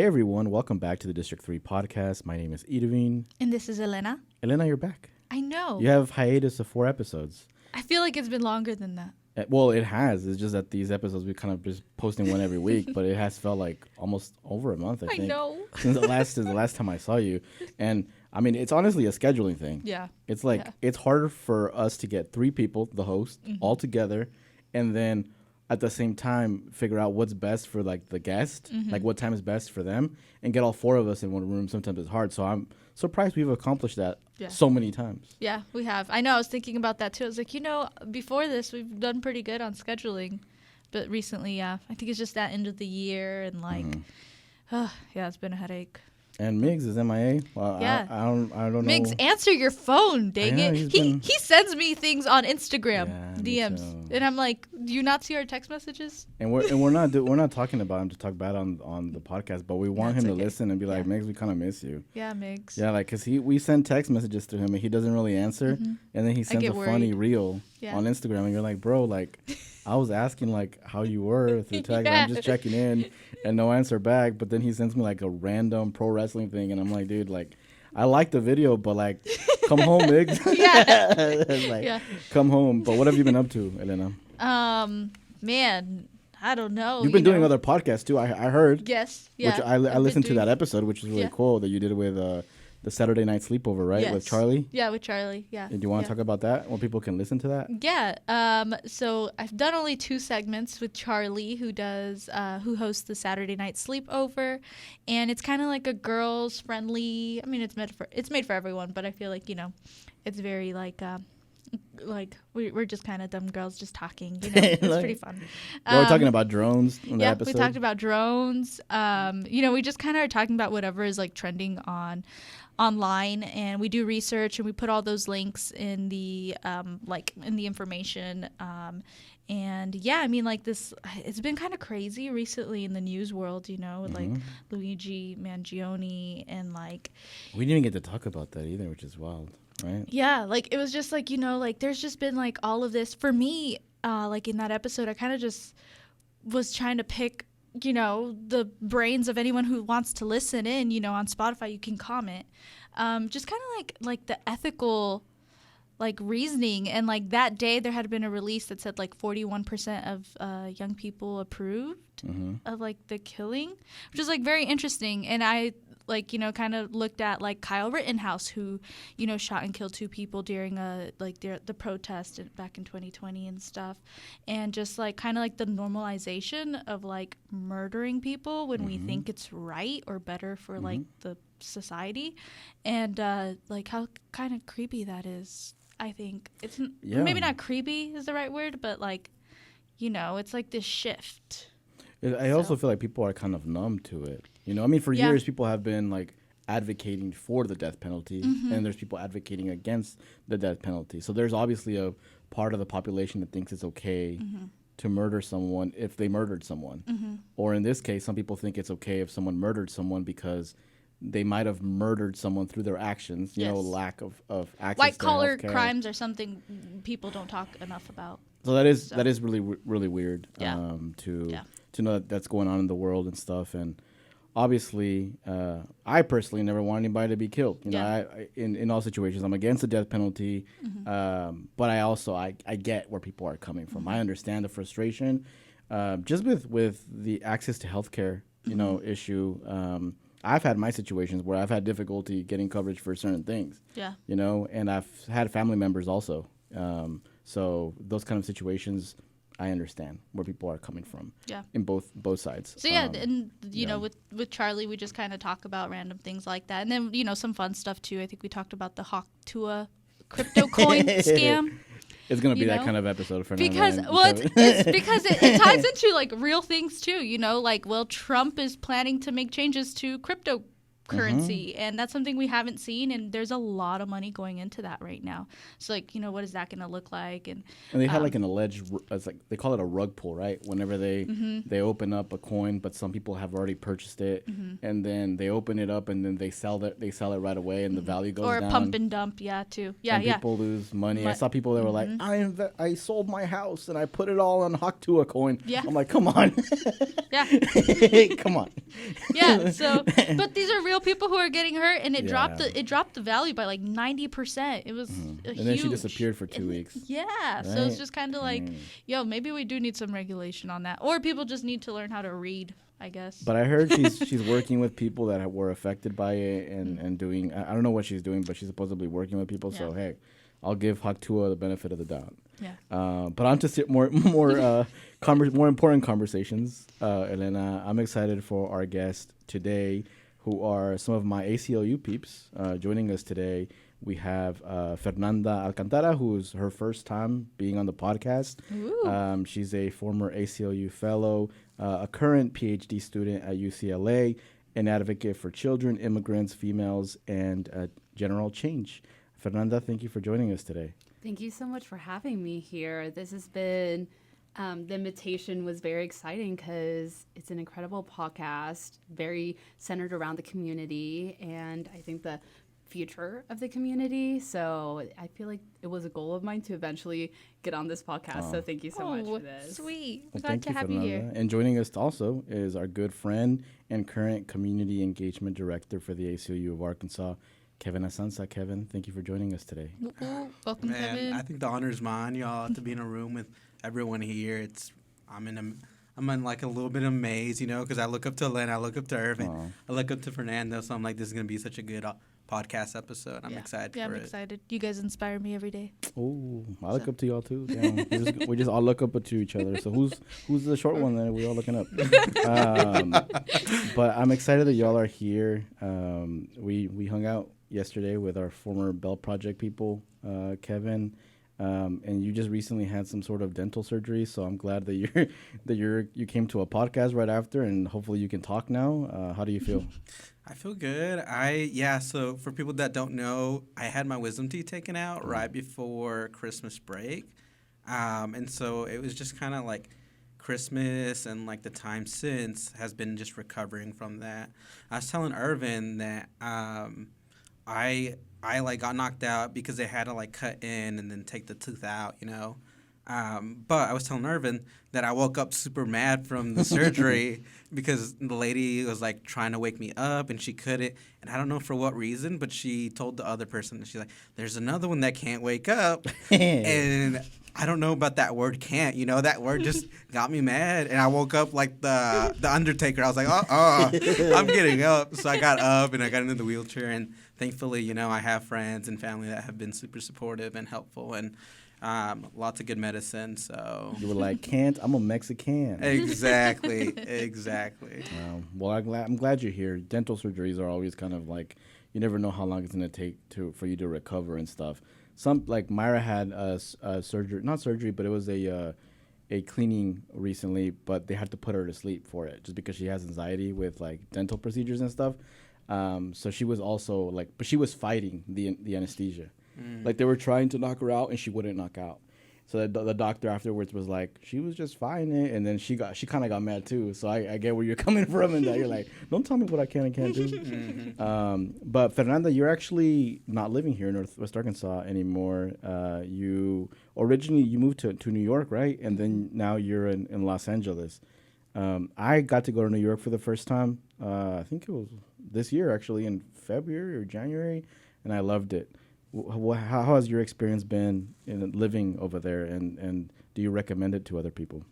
Hey everyone, welcome back to the District 3 podcast. My name is Irvin. And this is Elena. Elena, you're back. I know. You have hiatus of 4 episodes. I feel like it's been longer than that. Well, it has. It's just that these episodes we kind of just posting one every week, but it has felt like almost over a month, I think. I know. Since the last time I saw you. And I mean, it's honestly a scheduling thing. Yeah. It's like it's harder for us to get 3 people, the host, all together, and then at the same time figure out what's best for like the guest, like what time is best for them, and get all 4 of us in one room. Sometimes it's hard. So I'm surprised we've accomplished that so many times. Yeah, we have. I know. I was thinking about that too. I was like, before this, we've done pretty good on scheduling, but recently, I think it's just that end of the year and like, it's been a headache. And Miggs is MIA. Well, yeah. I don't know. Miggs, answer your phone, dang it. He sends me things on Instagram, DMs. And I'm like, do you not see our text messages? And we're not talking about him to talk bad on the podcast, but we want him to listen and be like, Miggs, we kind of miss you. Yeah, Miggs. Yeah, like, because we send text messages to him and he doesn't really answer. And then he sends a funny reel on Instagram and you're like, bro, like, I was asking like how you were through text. I'm just checking in and no answer back. But then he sends me like a random pro wrestling thing. And I'm like, dude, like, I like the video, but like, come home, Miggs. Come home. But what have you been up to, Elena? Man, I don't know. You've been doing other podcasts too. I heard. Yes. Yeah. Which I listened to that episode, which is really cool that you did it with the Saturday Night Sleepover, right? Yes. With Charlie? Yeah, with Charlie, yeah. Do you want to talk about that? Where people can listen to that? Yeah. So I've done only 2 segments with Charlie, who hosts the Saturday Night Sleepover. And it's kind of like a girls-friendly, I mean, it's made for everyone, but I feel like, it's very like we're just kind of dumb girls just talking, it's pretty fun. We're talking about drones in that episode. We talked about drones. We just kind of are talking about whatever is like trending online, and we do research and we put all those links in the in the information. And I mean, like this, it's been kind of crazy recently in the news world, with like Luigi Mangione and like. We didn't even get to talk about that either, which is wild. Right. Yeah, like it was just like, like there's just been like all of this for me, like in that episode, I kind of just was trying to pick, the brains of anyone who wants to listen in, on Spotify, you can comment, just kind of like the ethical like reasoning. And like that day there had been a release that said like 41% of young people approved of like the killing, which is like very interesting. And I kind of looked at like Kyle Rittenhouse, who, shot and killed 2 people during the protest back in 2020 and stuff. And just like kind of like the normalization of like murdering people when we think it's right or better for like the society. And like how kind of creepy that is. I think it's maybe not creepy is the right word, but like, it's like this shift. I also feel like people are kind of numb to it. I mean, for years, people have been like advocating for the death penalty, and there's people advocating against the death penalty. So there's obviously a part of the population that thinks it's okay to murder someone if they murdered someone. Or in this case, some people think it's okay if someone murdered someone because they might have murdered someone through their actions, lack of access White to collar healthcare. crimes are something people don't talk enough about. So that is really, really weird to know that that's going on in the world and stuff. And obviously, I personally never want anybody to be killed. I in all situations, I'm against the death penalty. But I also, I get where people are coming from. I understand the frustration. Just with the access to healthcare, issue. I've had my situations where I've had difficulty getting coverage for certain things. Yeah. And I've had family members also. So those kind of situations, I understand where people are coming from. Yeah. In both sides. So and with Charlie, we just kind of talk about random things like that, and then some fun stuff too. I think we talked about the Hawk Tua crypto coin scam. It's gonna be that kind of episode for because it's because it ties into like real things too. Like Trump is planning to make changes to crypto currency, and that's something we haven't seen, and there's a lot of money going into that right now. So like, what is that going to look like? And they had like an alleged, it's like they call it a rug pull, right? Whenever they open up a coin, but some people have already purchased it, and then they open it up and then they sell it right away, and the value goes down. Or pump and dump, too. Yeah, and people lose money. I saw people that were like, I sold my house and I put it all on Haktua coin. Yeah. I'm like, come on. Yeah. Come on. Yeah. So, but these are real people who are getting hurt, and it dropped the value by like 90%. It was and then she disappeared for 2 weeks. Yeah. Right? So it's just kind of like, maybe we do need some regulation on that, or people just need to learn how to read, I guess. But I heard she's working with people that were affected by it and doing, I don't know what she's doing, but she's supposedly working with people. Yeah. So hey, I'll give Haktua the benefit of the doubt. Yeah. But on to more important conversations. Elena, I'm excited for our guest today, who are some of my ACLU peeps. Joining us today, we have Fernanda Alcantara, who's her first time being on the podcast. She's a former ACLU fellow, a current PhD student at UCLA, an advocate for children, immigrants, females, and general change. Fernanda, thank you for joining us today. Thank you so much for having me here. This has been, the invitation was very exciting because it's an incredible podcast, very centered around the community, and I think the future of the community. So I feel like it was a goal of mine to eventually get on this podcast. So thank you so much for this. Sweet. Well, glad to have you here. And joining us also is our good friend and current community engagement director for the ACLU of Arkansas, Kevin Azanza. Kevin, thank you for joining us today. Welcome, Kevin. I think the honor is mine, y'all, to be in a room with everyone here. I'm in like a little bit of maze, because I look up to Elena, I look up to Irvin, I look up to Fernanda, so I'm like, this is going to be such a good podcast episode. I'm excited for it. Yeah, I'm excited. You guys inspire me every day. Oh, I look up to y'all too. We just all look up to each other. So who's the short one that we all looking up? But I'm excited that y'all are here. We hung out yesterday with our former Bell Project people, Kevin, and you just recently had some sort of dental surgery. So I'm glad that you came to a podcast right after, and hopefully you can talk now. How do you feel? I feel good. So for people that don't know, I had my wisdom teeth taken out right before Christmas break. And so it was just kind of like Christmas and like the time since has been just recovering from that. I was telling Irvin that I like got knocked out because they had to like cut in and then take the tooth out, But I was telling Irvin that I woke up super mad from the surgery because the lady was like trying to wake me up and she couldn't. And I don't know for what reason, but she told the other person, she's like, there's another one that can't wake up. And I don't know about that word can't, that word just got me mad. And I woke up like the Undertaker. I was like, I'm getting up. So I got up and I got into the wheelchair. And thankfully, I have friends and family that have been super supportive and helpful. And lots of good medicine, so... You were like, can't? I'm a Mexican. Exactly. Well, I'm glad you're here. Dental surgeries are always kind of like, you never know how long it's going to take for you to recover and stuff. Like Myra had a surgery, not surgery, but it was a cleaning recently, but they had to put her to sleep for it just because she has anxiety with like dental procedures and stuff. So she was also like, but she was fighting the anesthesia. Like they were trying to knock her out and she wouldn't knock out. So the doctor afterwards was like, she was just fine. And then she kind of got mad too. So I get where you're coming from and that you're like, don't tell me what I can and can't do. But Fernanda, you're actually not living here in Northwest Arkansas anymore. You moved to New York, right? And then now you're in Los Angeles. I got to go to New York for the first time. I think it was this year actually in February or January. And I loved it. How has your experience been in living over there, and do you recommend it to other people?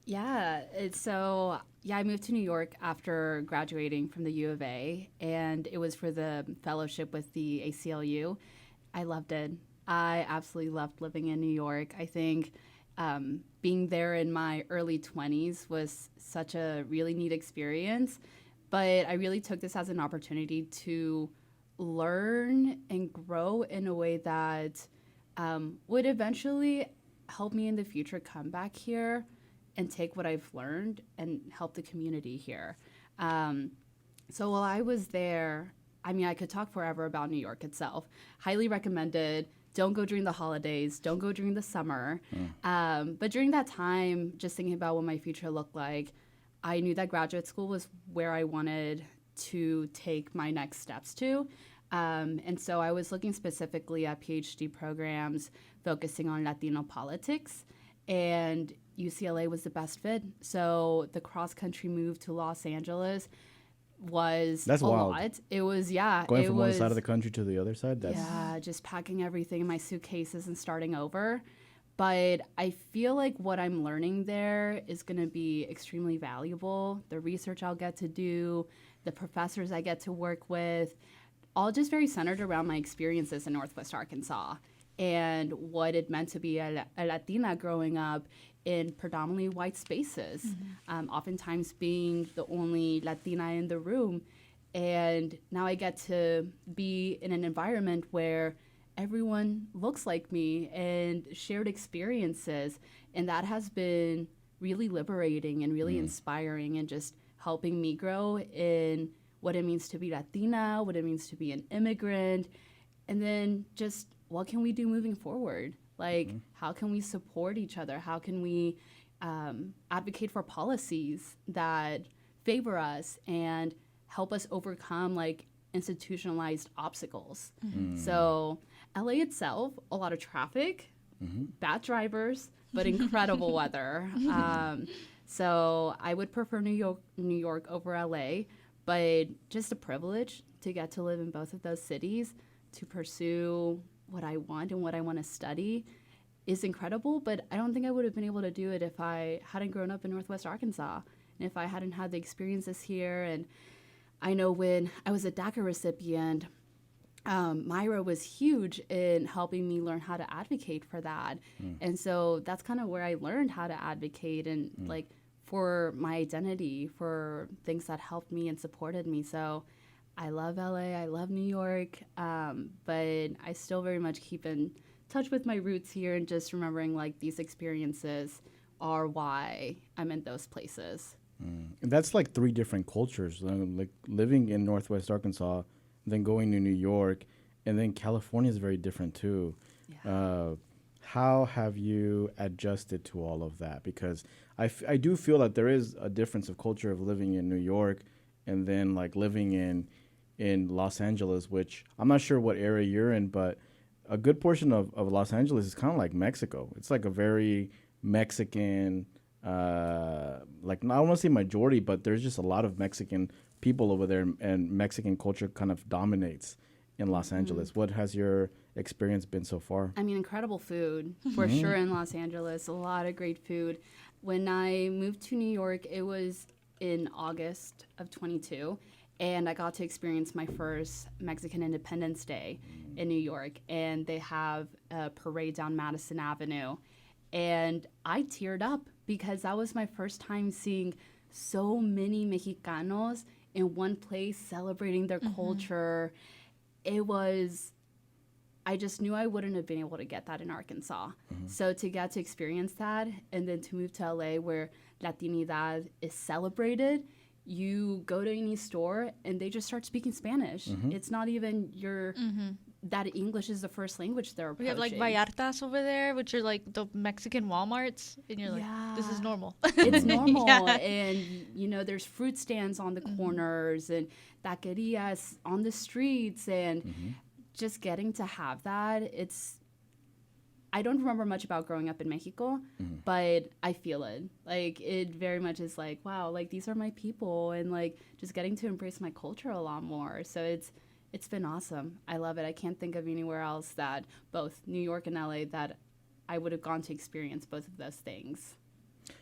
Yeah, I moved to New York after graduating from the U of A, and it was for the fellowship with the ACLU. I loved it. I absolutely loved living in New York. I think being there in my early 20s was such a really neat experience, but I really took this as an opportunity to learn and grow in a way that would eventually help me in the future come back here and take what I've learned and help the community here. So while I was there, I mean, I could talk forever about New York itself. Highly recommended. Don't go during the holidays. Don't go during the summer. But during that time, just thinking about what my future looked like, I knew that graduate school was where I wanted to take my next steps to. And so I was looking specifically at PhD programs focusing on Latino politics, and UCLA was the best fit. So the cross-country move to Los Angeles was That's a wild. lot. It was, yeah. Going it from was, one side of the country to the other side? That's yeah, just packing everything in my suitcases and starting over. But I feel like what I'm learning there is going to be extremely valuable. The research I'll get to do, the professors I get to work with, all just very centered around my experiences in Northwest Arkansas and what it meant to be a Latina growing up in predominantly white spaces, oftentimes being the only Latina in the room. And now I get to be in an environment where everyone looks like me and shared experiences. And that has been really liberating and really inspiring and just helping me grow in what it means to be Latina, what it means to be an immigrant, and then just what can we do moving forward? Like, how can we support each other? How can we advocate for policies that favor us and help us overcome like institutionalized obstacles? So LA itself, a lot of traffic, bad drivers, but incredible weather. So I would prefer New York over LA, but just a privilege to get to live in both of those cities, to pursue what I want and what I want to study is incredible. But I don't think I would have been able to do it if I hadn't grown up in Northwest Arkansas and if I hadn't had the experiences here. And I know when I was a DACA recipient, Myra was huge in helping me learn how to advocate for that. And so that's kind of where I learned how to advocate and like for my identity, for things that helped me and supported me. So I love LA, I love New York, but I still very much keep in touch with my roots here and just remembering like these experiences are why I'm in those places. And that's like three different cultures, like living in Northwest Arkansas, then going to New York, and then California is very different too. Yeah. How have you adjusted to all of that? Because I do feel that there is a difference of culture of living in New York and then like living in Los Angeles, which I'm not sure what area you're in, but a good portion of Los Angeles is kind of like Mexico. It's like a very Mexican, like I don't want to say majority, but there's just a lot of Mexican people over there, and Mexican culture kind of dominates in Los Angeles. What has your experience been so far? I mean, incredible food for sure in Los Angeles. A lot of great food. When I moved to New York, it was in August of 22, and I got to experience my first Mexican Independence Day in New York. And they have a parade down Madison Avenue, and I teared up because that was my first time seeing so many Mexicanos in one place celebrating their culture. It was, I just knew I wouldn't have been able to get that in Arkansas. So to get to experience that and then to move to LA where Latinidad is celebrated, you go to any store and they just start speaking Spanish. It's not even your, that English is the first language they're approaching. We have like Vallartas over there, which are like the Mexican Walmarts, and you're like, this is normal. It's normal. And, you know, there's fruit stands on the corners and taquerias on the streets. And just getting to have that, I don't remember much about growing up in Mexico, but I feel it. Like, it very much is like, wow, like, these are my people. And, like, just getting to embrace my culture a lot more. So it's been awesome. I love it. I can't think of anywhere else that both New York and LA that I would have gone to experience both of those things.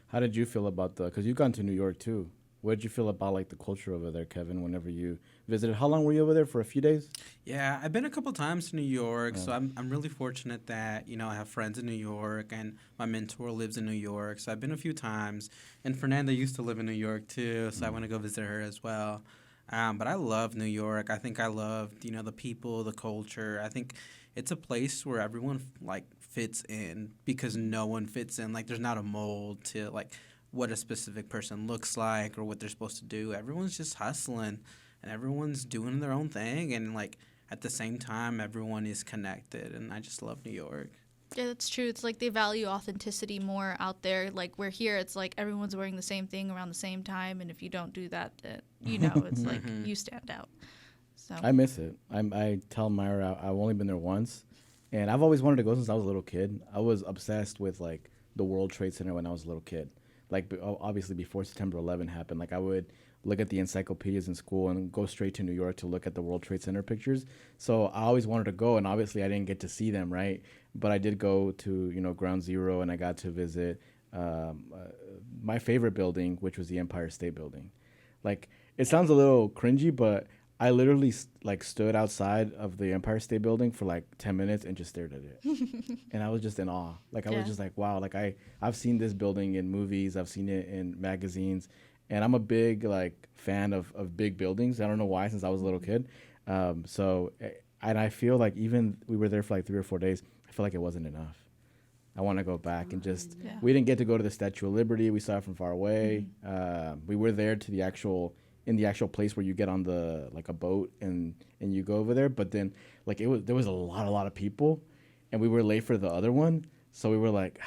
How did you feel about because you've gone to New York too? What did you feel about like the culture over there, Kevin, whenever you visited? How long were you over there? For a few days? Yeah, I've been a couple times to New York, so I'm really fortunate that, you know, I have friends in New York and my mentor lives in New York, so I've been a few times. And Fernanda used to live in New York too, so I want to go visit her as well. But I love New York. I think I loved, you know, the people, the culture. I think it's a place where everyone like fits in because no one fits in. Like there's not a mold to like what a specific person looks like or what they're supposed to do. Everyone's just hustling. and everyone's doing their own thing, and like at the same time everyone is connected, and I just love New York. Yeah, that's true. It's like they value authenticity more out there. Like we're here, it's like everyone's wearing the same thing around the same time, and if you don't do that, it's like you stand out. So I miss it. I tell Myra I've only been there once, and I've always wanted to go since I was a little kid. I was obsessed with like the World Trade Center when I was a little kid. Like obviously before September 11 happened, like I would look at the encyclopedias in school and go straight to New York to look at the World Trade Center pictures. So I always wanted to go, and obviously I didn't get to see them, right? But I did go to Ground Zero, and I got to visit my favorite building, which was the Empire State Building. Like it sounds a little cringy, but I literally stood outside of the Empire State Building for like 10 minutes and just stared at it. And I was just in awe. Like I was just like, wow, like I've seen this building in movies, I've seen it in magazines, and I'm a big like fan of big buildings. I don't know why, since I was a little kid. And I feel like even we were there for like 3 or 4 days, I feel like it wasn't enough. I want to go back and just, we didn't get to go to the Statue of Liberty. We saw it from far away. We were there to in the actual place where you get on the like a boat and you go over there. But then like there was a lot of people, and we were late for the other one. So we were like,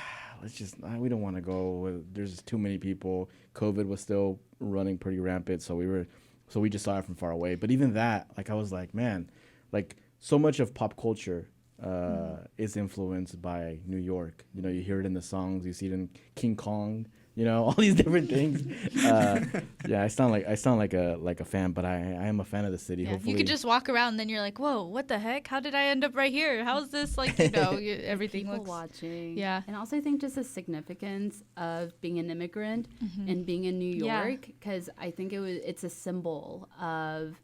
we don't want to go. There's too many people. COVID was still running pretty rampant. So we just saw it from far away. But even that, like I was like, man, like so much of pop culture is influenced by New York. You hear it in the songs, you see it in King Kong, all these different things. I sound like a fan, but I am a fan of the city. Yeah, hopefully you could just walk around and then you're like, whoa, what the heck? How did I end up right here? How is this everything people looks watching. Yeah. And also I think just the significance of being an immigrant and being in New York, because I think it's a symbol of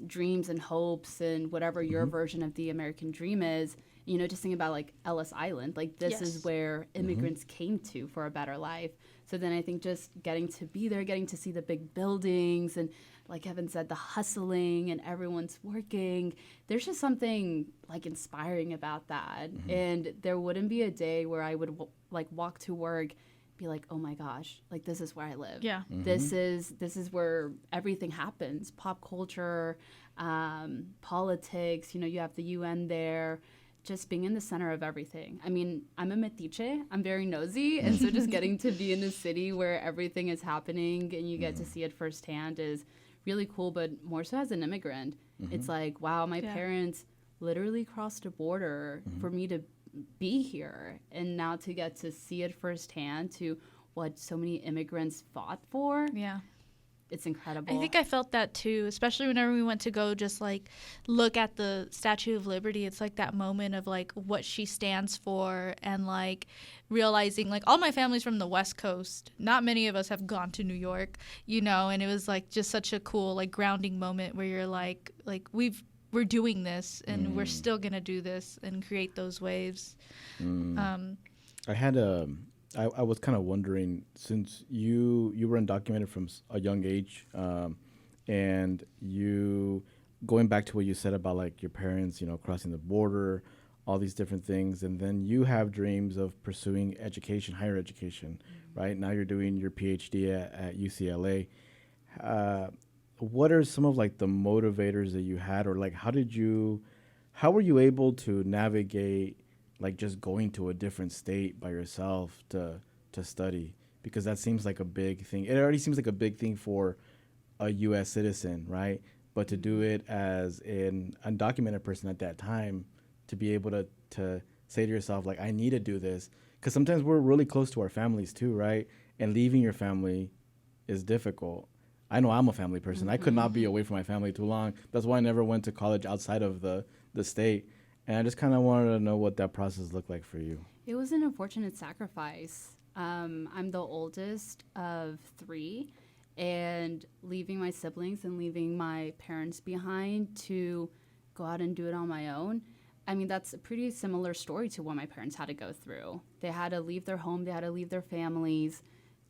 dreams and hopes and whatever your version of the American dream is. Just think about like Ellis Island, like this is where immigrants came to for a better life. So then I think just getting to be there, getting to see the big buildings, and like Kevin said, the hustling and everyone's working, there's just something like inspiring about that. And there wouldn't be a day where I would walk to work, be like, oh my gosh, like this is where I live. Yeah. This is where everything happens. Pop culture, politics, you have the UN there, just being in the center of everything. I mean, I'm a metiche, I'm very nosy, and so just getting to be in a city where everything is happening and you get to see it firsthand is really cool. But more so as an immigrant, it's like, wow, my parents literally crossed a border for me to be here, and now to get to see it firsthand, to what so many immigrants fought for. Yeah. It's incredible. I think I felt that too, especially whenever we went to go just like look at the Statue of Liberty. It's like that moment of like what she stands for, and like realizing like all my family's from the West Coast. Not many of us have gone to New York, and it was like just such a cool like grounding moment where you're like we're doing this, and we're still gonna do this and create those waves. I was kind of wondering, since you were undocumented from a young age, and you going back to what you said about like your parents, crossing the border, all these different things, and then you have dreams of pursuing education, higher education, right? Now you're doing your PhD at UCLA. What are some of like the motivators that you had, or like how were you able to navigate like just going to a different state by yourself to study? Because that seems like a big thing. It already seems like a big thing for a U.S. citizen, right? But to do it as an undocumented person at that time, to be able to say to yourself, like, I need to do this. Because sometimes we're really close to our families too, right? And leaving your family is difficult. I know I'm a family person. I could not be away from my family too long. That's why I never went to college outside of the state. And I just kind of wanted to know what that process looked like for you. It was an unfortunate sacrifice. I'm the oldest of 3, and leaving my siblings and leaving my parents behind to go out and do it on my own. I mean, that's a pretty similar story to what my parents had to go through. They had to leave their home, they had to leave their families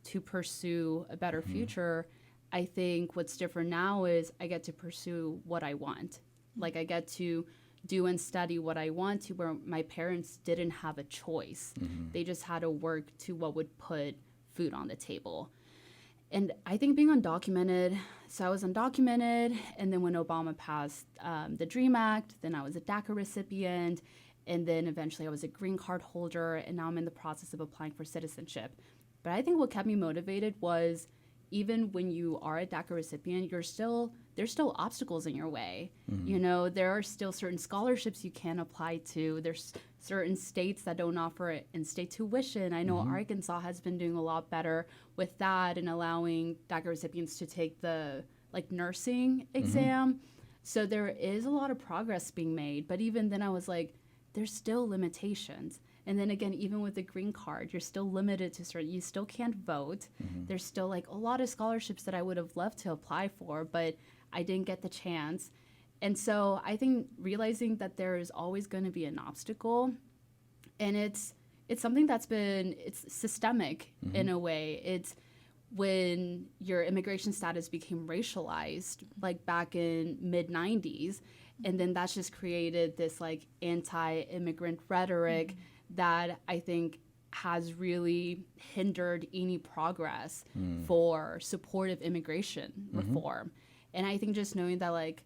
to pursue a better future. I think what's different now is I get to pursue what I want. Like I get to do and study what I want to, where my parents didn't have a choice. They just had to work to what would put food on the table. And I think being undocumented, so I was undocumented, and then when Obama passed the DREAM Act, then I was a DACA recipient, and then eventually I was a green card holder, and now I'm in the process of applying for citizenship. But I think what kept me motivated was even when you are a DACA recipient, there's still obstacles in your way. You know, there are still certain scholarships you can't apply to. There's certain states that don't offer in-state tuition. I know Arkansas has been doing a lot better with that and allowing DACA recipients to take the nursing exam. So there is a lot of progress being made. But even then I was like, there's still limitations. And then again, even with the green card, you're still limited to certain, you still can't vote. There's still like a lot of scholarships that I would have loved to apply for, but I didn't get the chance. And so I think realizing that there is always going to be an obstacle, and it's something it's systemic in a way. It's when your immigration status became racialized, like back in mid-90s, and then that's just created this like anti-immigrant rhetoric that I think has really hindered any progress for supportive immigration reform. And I think just knowing that like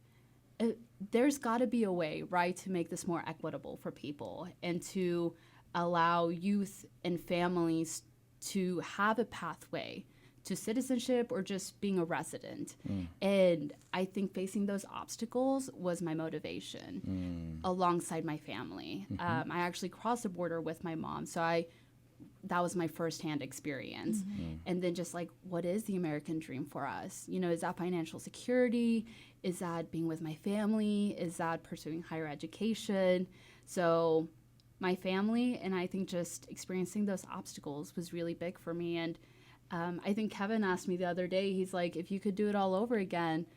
there's got to be a way, right, to make this more equitable for people and to allow youth and families to have a pathway to citizenship or just being a resident. And I think facing those obstacles was my motivation alongside my family. I actually crossed the border with my mom, so that was my firsthand experience. And then just like, what is the American dream for us? You know, is that financial security? Is that being with my family? Is that pursuing higher education? So my family, and I think just experiencing those obstacles was really big for me. And I think Kevin asked me the other day, he's like, if you could do it all over again,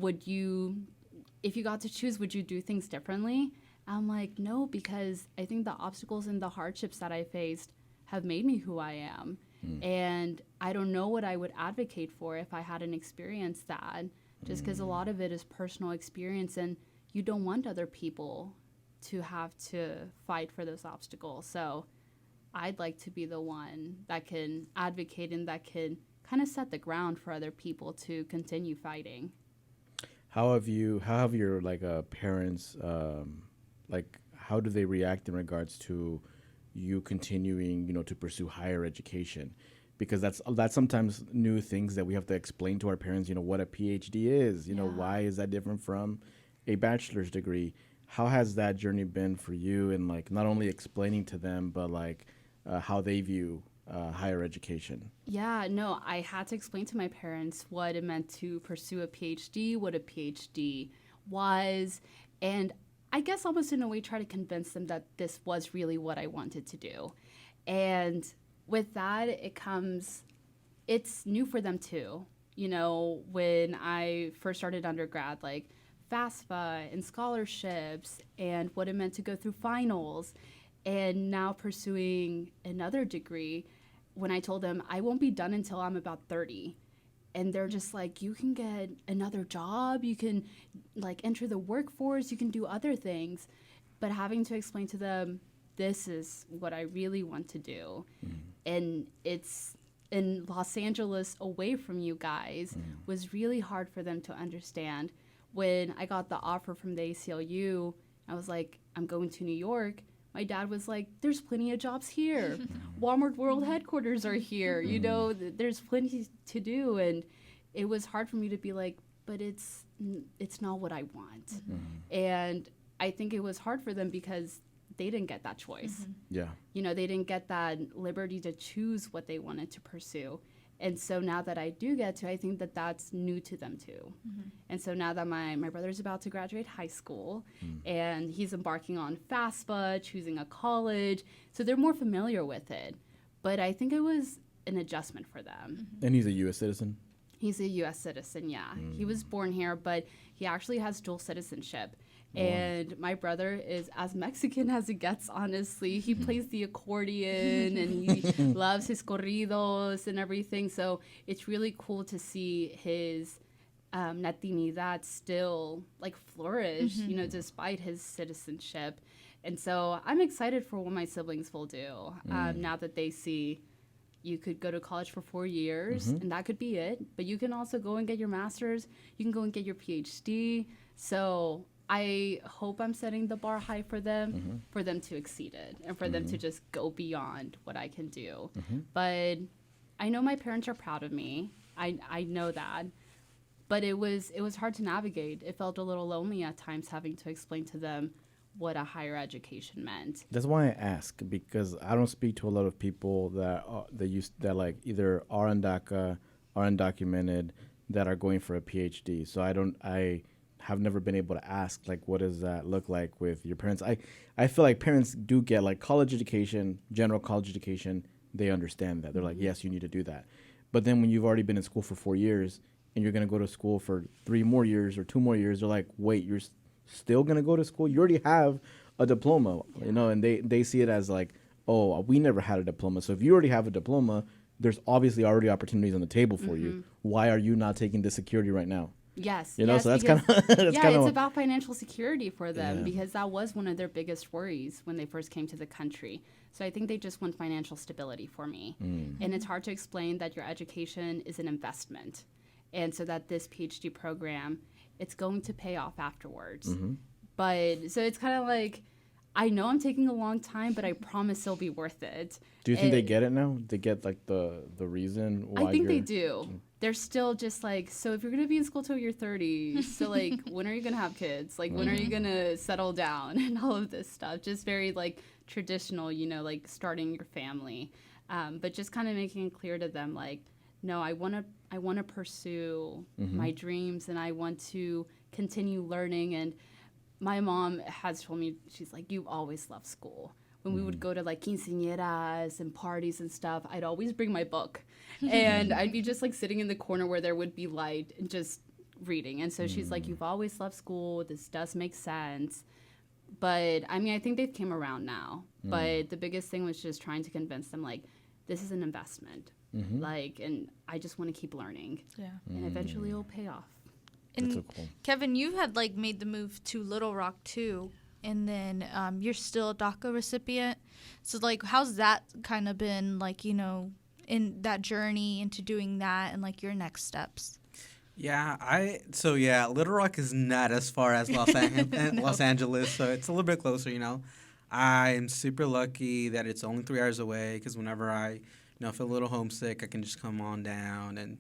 if you got to choose, would you do things differently? I'm like, no, because I think the obstacles and the hardships that I faced have made me who I am. And I don't know what I would advocate for if I hadn't experienced that, just because a lot of it is personal experience, and you don't want other people to have to fight for those obstacles. So I'd like to be the one that can advocate and that can kind of set the ground for other people to continue fighting. How have your parents how do they react in regards to you continuing, to pursue higher education? Because that's sometimes new things that we have to explain to our parents, what a PhD is, why is that different from a bachelor's degree? How has that journey been for you, and not only explaining to them, but how they view higher education? Yeah, no, I had to explain to my parents what it meant to pursue a PhD, what a PhD was, and I guess almost in a way try to convince them that this was really what I wanted to do. And with that, it's new for them too. When I first started undergrad, FAFSA and scholarships and what it meant to go through finals, and now pursuing another degree, when I told them I won't be done until I'm about 30. And they're just like, you can get another job, you can enter the workforce, you can do other things. But having to explain to them, this is what I really want to do. And it's in Los Angeles, away from you guys, was really hard for them to understand. When I got the offer from the ACLU, I was like, I'm going to New York. My dad was like, there's plenty of jobs here. Walmart World Headquarters are here. There's plenty to do. And it was hard for me to be like, but it's not what I want. And I think it was hard for them because they didn't get that choice. Yeah. They didn't get that liberty to choose what they wanted to pursue. And so now that I do get to, I think that that's new to them too. And so now that my brother's about to graduate high school and he's embarking on FAFSA, choosing a college, so they're more familiar with it. But I think it was an adjustment for them. And he's a U.S. citizen? He's a U.S. citizen, yeah. He was born here, but he actually has dual citizenship. And my brother is as Mexican as it gets, honestly. He plays the accordion and he loves his corridos and everything. So it's really cool to see his Latinidad still flourish, despite his citizenship. And so I'm excited for what my siblings will do now that they see, You could go to college for 4 years, and that could be it. But you can also go and get your master's. You can go and get your PhD. So I hope I'm setting the bar high for them to exceed it, and for them to just go beyond what I can do. But I know my parents are proud of me. I know that. But it was hard to navigate. It felt a little lonely at times having to explain to them what a higher education meant. That's why I ask, because I don't speak to a lot of people that like either are on DACA, are undocumented, that are going for a PhD. So I have never been able to ask, like, what does that look like with your parents? I feel like parents do get, like, college education, general college education. They understand that. They're like, yes, you need to do that. But then when you've already been in school for 4 years and you're going to go to school for 3 more years or 2 more years, they're like, wait, you're still going to go to school? You already have a diploma, you know, and they see it as like, oh, we never had a diploma. So if you already have a diploma, there's obviously already opportunities on the table for you. Why are you not taking this security right now? Yes. You know, yes, so that's kind of it's about financial security for them, because that was one of their biggest worries when they first came to the country. So I think they just want financial stability for me. And it's hard to explain that your education is an investment, and so that this PhD program, it's going to pay off afterwards. But so it's kind of like, I know I'm taking a long time, but I promise it'll be worth it. Do you think they get it now? They get, like, the reason why? I think they do. They're still just like, so if you're going to be in school till you're 30, so, like, when are you going to have kids? Like, when are you going to settle down and all of this stuff? Just very, like, traditional, you know, like, starting your family. But just kind of making it clear to them, like, no, I want to pursue my dreams, and I want to continue learning. And my mom has told me, she's like, you've always loved school. When we would go to, like, quinceañeras and parties and stuff, I'd always bring my book. And I'd be just, like, sitting in the corner where there would be light and just reading. And so she's like, you've always loved school. This does make sense. But, I mean, I think they've came around now. But the biggest thing was just trying to convince them, like, this is an investment. Like, and I just want to keep learning. Yeah. And eventually it'll pay off. And That's so cool. Kevin, you had, like, made the move to Little Rock too, and then you're still a DACA recipient. So, like, how's that kind of been, like, you know, in that journey into doing that, and, like, your next steps? Little Rock is not as far as Los Angeles, so it's a little bit closer, you know. I'm super lucky that it's only 3 hours away, because whenever I feel a little homesick, I can just come on down and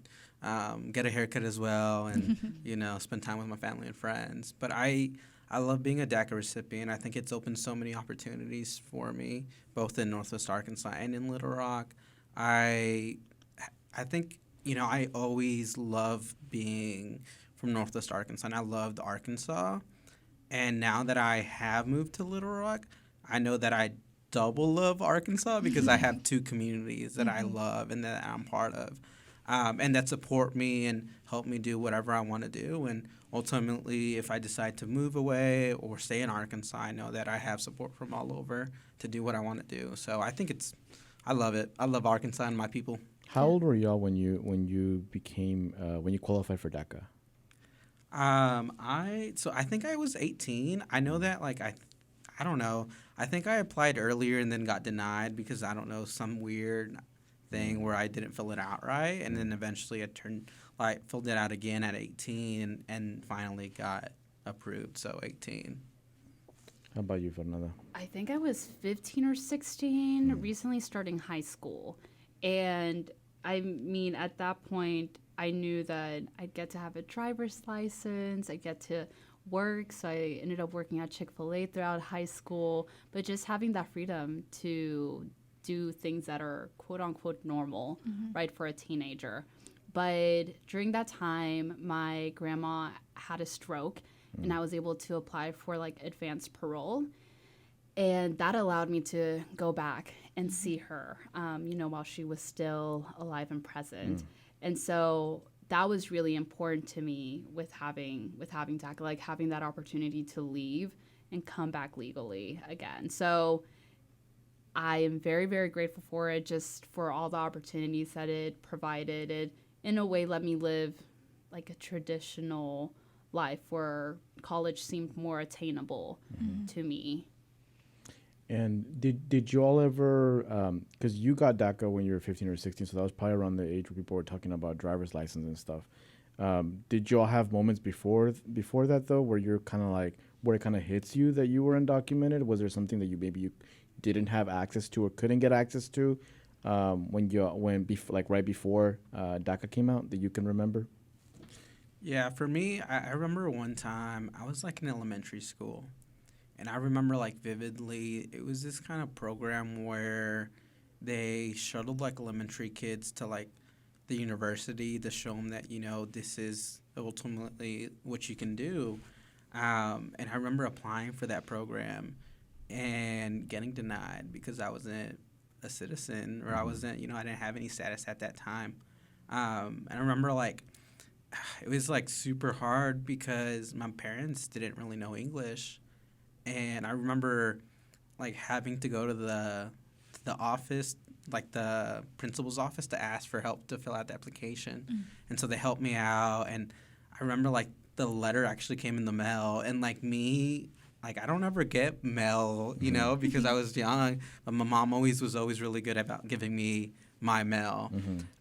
get a haircut as well, and spend time with my family and friends. But I love being a DACA recipient. I think it's opened so many opportunities for me, both in Northwest Arkansas and in Little Rock. I think I always love being from Northwest Arkansas, and I loved Arkansas. And now that I have moved to Little Rock, I know that I double love Arkansas, because I have 2 communities that I love and that I'm part of, and that support me and help me do whatever I want to do. And ultimately, if I decide to move away or stay in Arkansas, I know that I have support from all over to do what I want to do. So I think I love it. I love Arkansas and my people. How old were y'all when you became when you qualified for DACA? I think I was 18. I know that, like, I don't know. I think I applied earlier and then got denied because, I don't know, some weird thing where I didn't fill it out right. And then eventually I filled it out again at 18 and finally got approved. So 18. How about you, Fernanda? I think I was 15 or 16, recently starting high school. And I mean, at that point, I knew that I'd get to have a driver's license. I'd get to work. So I ended up working at Chick-fil-A throughout high school. But just having that freedom to do things that are quote unquote normal, right, for a teenager. But during that time, my grandma had a stroke, and I was able to apply for, like, advanced parole. And that allowed me to go back and see her, while she was still alive and present. And so that was really important to me with having DACA, like having that opportunity to leave and come back legally again. So I am very, very grateful for it, just for all the opportunities that it provided. It, in a way, let me live like a traditional life where college seemed more attainable to me. And did you all ever, because you got DACA when you were 15 or 16, so that was probably around the age where people were talking about driver's license and stuff. Did you all have moments before that though, where you're kind of like, where it kind of hits you that you were undocumented? Was there something that you didn't have access to or couldn't get access to like right before DACA came out that you can remember? Yeah, for me, I remember one time I was like in elementary school, and I remember like vividly, it was this kind of program where they shuttled like elementary kids to like the university to show them that, this is ultimately what you can do. And I remember applying for that program and getting denied because I wasn't a citizen, or I wasn't, I didn't have any status at that time. And I remember like, it was like super hard because my parents didn't really know English. And I remember like having to go to the office, like the principal's office, to ask for help to fill out the application. And so they helped me out. And I remember like the letter actually came in the mail, and like me, like I don't ever get mail, because I was young, but my mom was always really good about giving me my mail.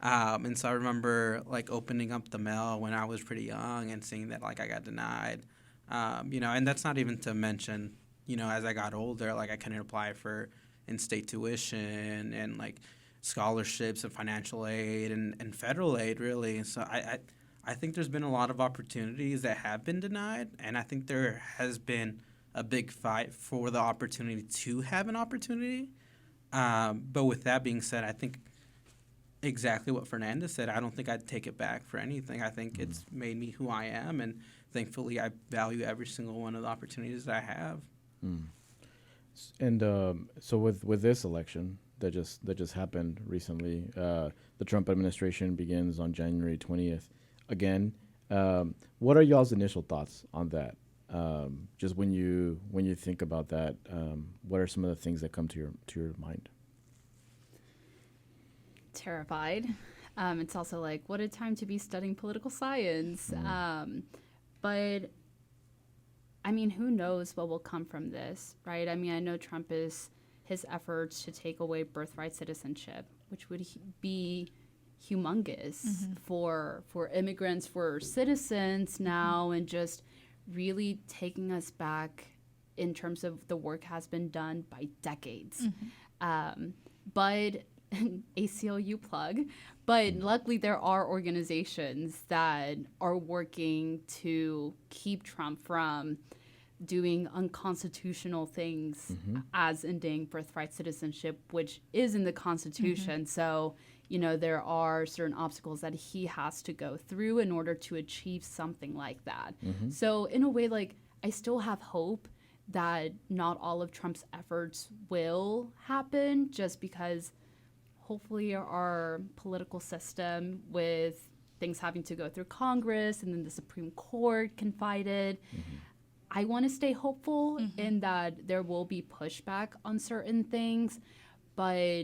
And so I remember like opening up the mail when I was pretty young and seeing that like I got denied. And that's not even to mention, as I got older, like I couldn't apply for in-state tuition and like scholarships and financial aid and federal aid, really. So I think there's been a lot of opportunities that have been denied, and I think there has been a big fight for the opportunity to have an opportunity. But with that being said, I think exactly what Fernanda said, I don't think I'd take it back for anything. I think it's made me who I am, and thankfully I value every single one of the opportunities that I have. And so with this election that just happened recently, the Trump administration begins on January 20th again. What are y'all's initial thoughts on that? Just when you think about that, what are some of the things that come to your mind? Terrified. It's also like, what a time to be studying political science. But I mean, who knows what will come from this, right? I mean, I know Trump his efforts to take away birthright citizenship, which would be humongous for immigrants, for citizens now, and just really taking us back in terms of the work has been done by decades. But ACLU plug, but luckily there are organizations that are working to keep Trump from doing unconstitutional things as ending birthright citizenship, which is in the Constitution. So, there are certain obstacles that he has to go through in order to achieve something like that. So in a way, like, I still have hope that not all of Trump's efforts will happen, just because hopefully our political system, with things having to go through Congress and then the Supreme Court can fight it. I want to stay hopeful in that there will be pushback on certain things, but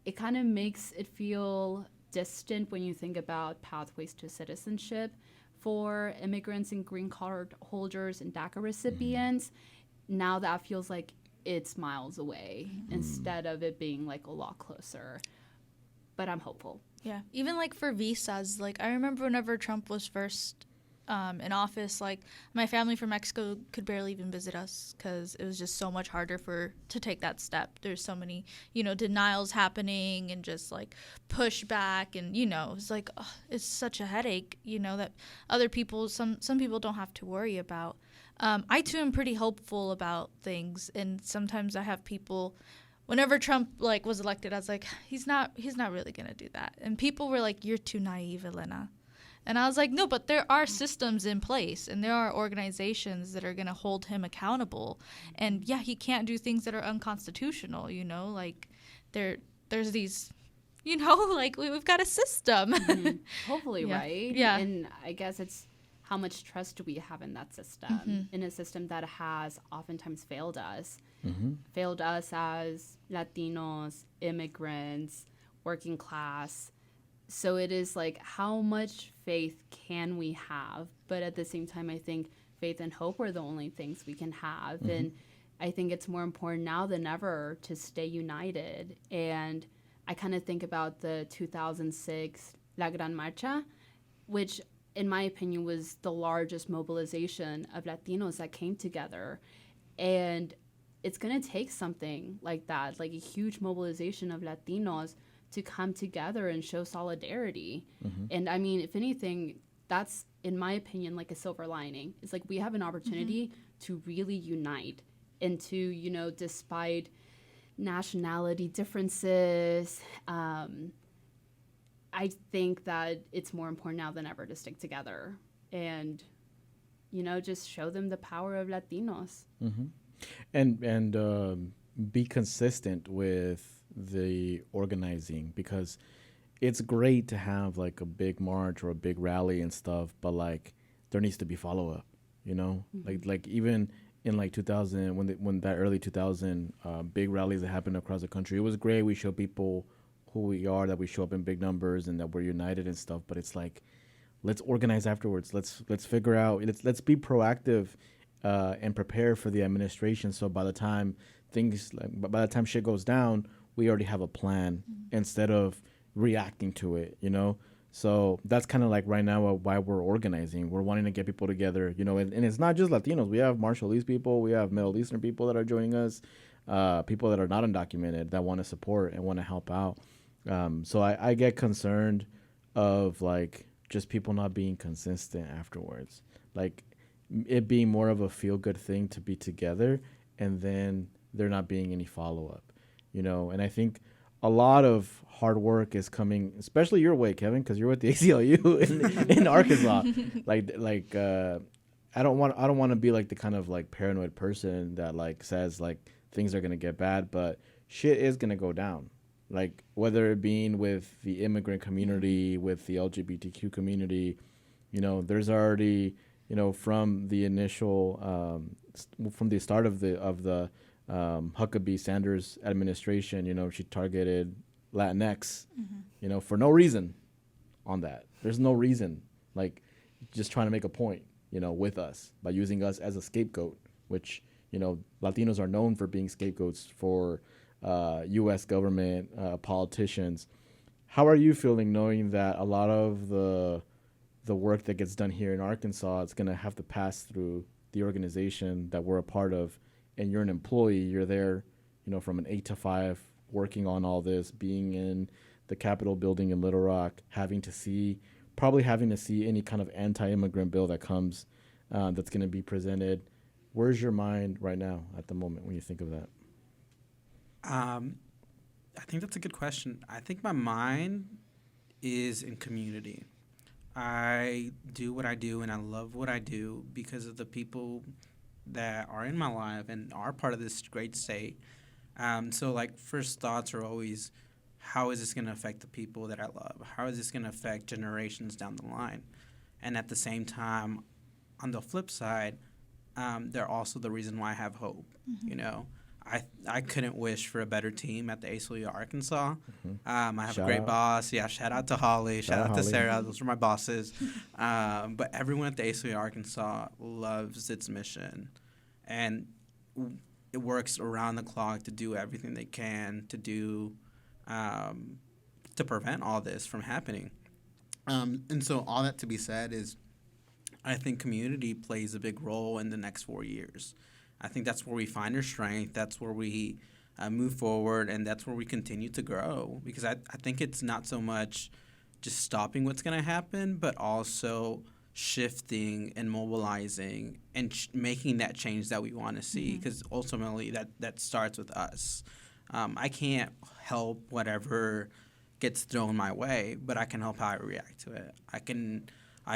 it kind of makes it feel distant when you think about pathways to citizenship for immigrants and green card holders and DACA recipients. Now that feels like it's miles away instead of it being like a lot closer. But I'm hopeful. Yeah. Even like for visas, like I remember whenever Trump was first in office, like my family from Mexico could barely even visit us because it was just so much harder to take that step. There's so many, denials happening and just like pushback, and it's like it's such a headache, that other people, some people don't have to worry about. I too am pretty hopeful about things, and sometimes I have people. Whenever Trump was elected, I was like, he's not really gonna do that, and people were like, "You're too naive, Elena." And I was like, no, but there are systems in place, and there are organizations that are going to hold him accountable. And, yeah, he can't do things that are unconstitutional, like there's these, like we've got a system. Hopefully, yeah. right? Yeah. And I guess it's how much trust do we have in that system, in a system that has oftentimes failed us as Latinos, immigrants, working class. So it is like, how much faith can we have? But at the same time, I think faith and hope are the only things we can have. And I think it's more important now than ever to stay united. And I kind of think about the 2006 La Gran Marcha, which in my opinion was the largest mobilization of Latinos that came together. And it's going to take something like that, like a huge mobilization of Latinos to come together and show solidarity. And I mean, if anything, that's, in my opinion, like a silver lining. It's like we have an opportunity to really unite and to, you know, despite nationality differences, I think that it's more important now than ever to stick together and, you know, just show them the power of Latinos. And be consistent with the organizing, because it's great to have like a big march or a big rally and stuff, but like there needs to be follow up, you know, like even in like 2000 when that early 2000 big rallies that happened across the country, it was great. We show people who we are, that we show up in big numbers and that we're united and stuff. But it's like, let's organize afterwards. Let's figure out. Let's be proactive and prepare for the administration. So by the time shit goes down, we already have a plan instead of reacting to it. You know. So that's kind of like right now why we're organizing. We're wanting to get people together. You know, and it's not just Latinos. We have Marshallese people. We have Middle Eastern people that are joining us. People that are not undocumented that want to support and want to help out. So I get concerned of like just people not being consistent afterwards, like it being more of a feel good thing to be together and then there not being any follow up, you know. And I think a lot of hard work is coming, especially your way, Kevin, because you're with the ACLU in Arkansas. I don't want to be like the kind of like paranoid person that like says like things are gonna get bad, but shit is gonna go down. Like whether it being with the immigrant community, with the LGBTQ community, you know, there's already, you know, from the initial, from the start of the Huckabee Sanders administration, you know, she targeted Latinx, you know, for no reason on that. There's no reason, like just trying to make a point, you know, with us by using us as a scapegoat, which, you know, Latinos are known for being scapegoats for U.S. government, politicians. How are you feeling knowing that a lot of the work that gets done here in Arkansas is going to have to pass through the organization that we're a part of, and you're an employee, you're there, you know, from an 8 to 5, working on all this, being in the Capitol building in Little Rock, probably having to see any kind of anti-immigrant bill that comes that's going to be presented. Where's your mind right now at the moment when you think of that? I think that's a good question. I think my mind is in community. I do what I do and I love what I do because of the people that are in my life and are part of this great state. So like first thoughts are always, how is this going to affect the people that I love? How is this going to affect generations down the line? And at the same time, on the flip side, they're also the reason why I have hope, you know. I couldn't wish for a better team at the ACLU Arkansas. I have a great boss. Yeah, shout out to Holly. Shout out to Sarah. Those are my bosses. But everyone at the ACLU Arkansas loves its mission. And it works around the clock to do everything they can to do to prevent all this from happening. And so all that to be said is I think community plays a big role in the next 4 years. I think that's where we find our strength. That's where we move forward, and that's where we continue to grow. Because I think it's not so much just stopping what's going to happen, but also shifting and mobilizing and making that change that we want to see. Because ultimately, that starts with us. I can't help whatever gets thrown my way, but I can help how I react to it. I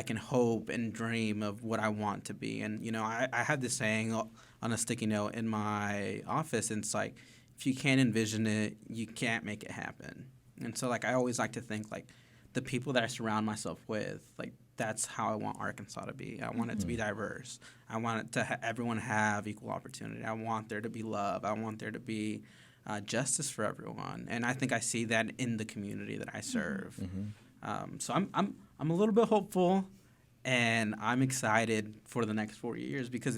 can hope and dream of what I want to be. And, you know, I had this saying on a sticky note in my office, and it's like, if you can't envision it, you can't make it happen. And so, like, I always like to think, like, the people that I surround myself with, like, that's how I want Arkansas to be. I want it to be diverse. I want it to everyone have equal opportunity. I want there to be love. I want there to be justice for everyone. And I think I see that in the community that I serve. So I'm a little bit hopeful, and I'm excited for the next 4 years because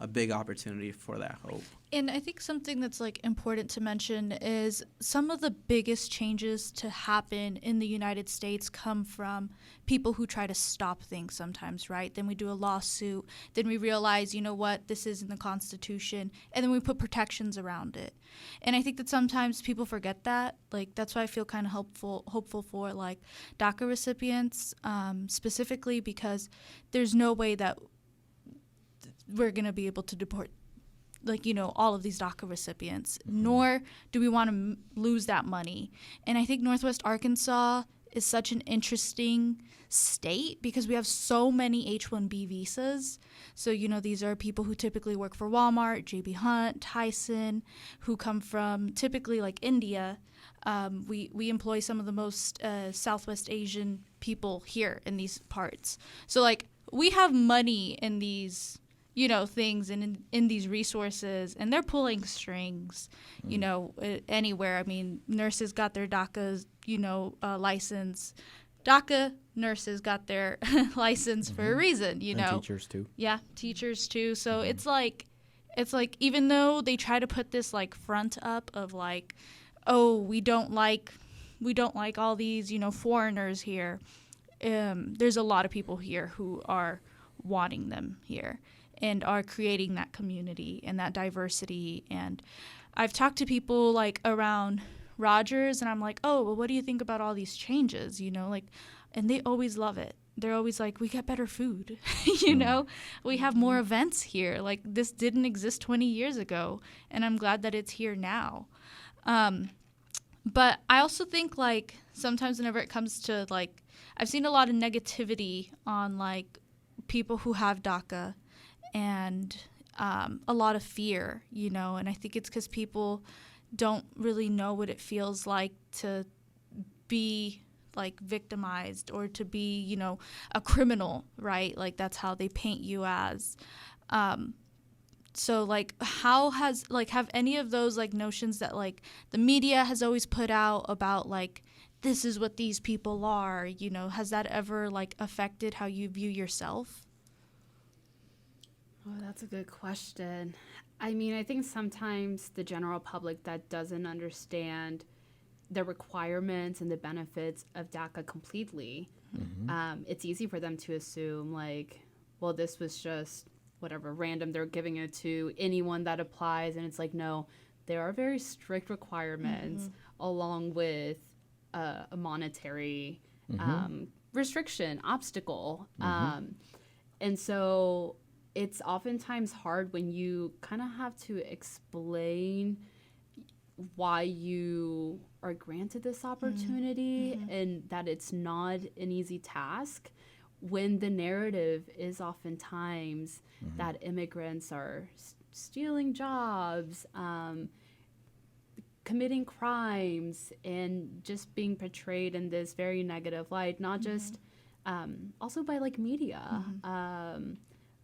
a big opportunity for that hope. And I think something that's like important to mention is some of the biggest changes to happen in the United States come from people who try to stop things sometimes, right? Then we do a lawsuit, then we realize, you know what, this is in the Constitution, and then we put protections around it. And I think that sometimes people forget that. Like, that's why I feel kind of hopeful for like DACA recipients, specifically because there's no way that we're going to be able to deport, like, you know, all of these DACA recipients, nor do we want to lose that money. And I think Northwest Arkansas is such an interesting state because we have so many H-1B visas. So, you know, these are people who typically work for Walmart, J.B. Hunt, Tyson, who come from typically like India. We employ some of the most Southwest Asian people here in these parts. So, like, we have money in these, you know, things and in these resources, and they're pulling strings, you know, anywhere. I mean, nurses got their DACA, you know, license. DACA nurses got their license for a reason, you know. And teachers too. Yeah, teachers too. So it's like even though they try to put this like front up of like, oh, we don't like all these, you know, foreigners here. There's a lot of people here who are wanting them here and are creating that community and that diversity. And I've talked to people like around Rogers, and I'm like, oh, well, what do you think about all these changes? You know, like, and they always love it. They're always like, we get better food, you know, we have more events here. Like, this didn't exist 20 years ago, and I'm glad that it's here now. But I also think, like, sometimes whenever it comes to, like, I've seen a lot of negativity on, like, people who have DACA and a lot of fear, you know, and I think it's because people don't really know what it feels like to be, like, victimized or to be, you know, a criminal, right? Like, that's how they paint you as. So, like, have any of those, like, notions that, like, the media has always put out about, like, this is what these people are, you know, has that ever, like, affected how you view yourself? Oh, that's a good question. I mean, I think sometimes the general public that doesn't understand the requirements and the benefits of DACA completely, it's easy for them to assume, like, well, this was just whatever, random. They're giving it to anyone that applies. And it's like, no, there are very strict requirements along with a monetary restriction, obstacle. And so it's oftentimes hard when you kind of have to explain why you are granted this opportunity and that it's not an easy task when the narrative is oftentimes that immigrants are stealing jobs, committing crimes, and just being portrayed in this very negative light, not just also by like media.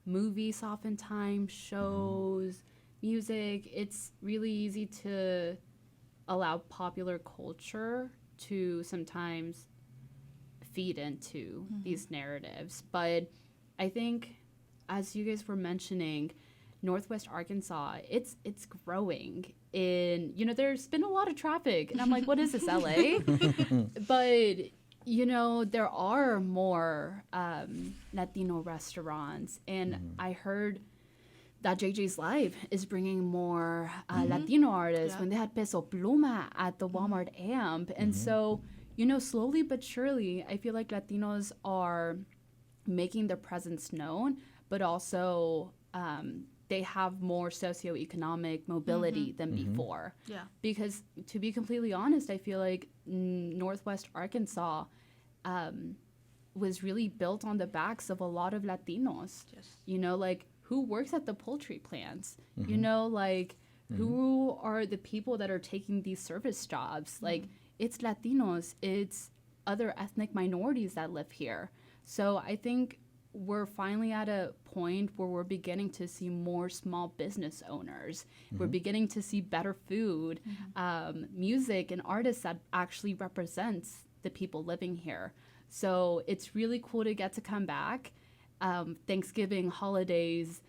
Movies oftentimes, shows, music. It's really easy to allow popular culture to sometimes feed into these narratives. But I think, as you guys were mentioning, Northwest Arkansas, it's growing. In, you know, there's been a lot of traffic, and I'm like, what is this, LA? But you know, there are more Latino restaurants, and I heard that JJ's Live is bringing more Latino artists when they had Peso Pluma at the Walmart AMP. And so, you know, slowly but surely, I feel like Latinos are making their presence known, but also they have more socioeconomic mobility than before. Yeah. Because to be completely honest, I feel like Northwest Arkansas was really built on the backs of a lot of Latinos. Yes. You know, like, who works at the poultry plants? You know, like, who are the people that are taking these service jobs? Like, it's Latinos, it's other ethnic minorities that live here. So I think we're finally at a point where we're beginning to see more small business owners. We're beginning to see better food, music, and artists that actually represents the people living here. So it's really cool to get to come back. Thanksgiving, holidays,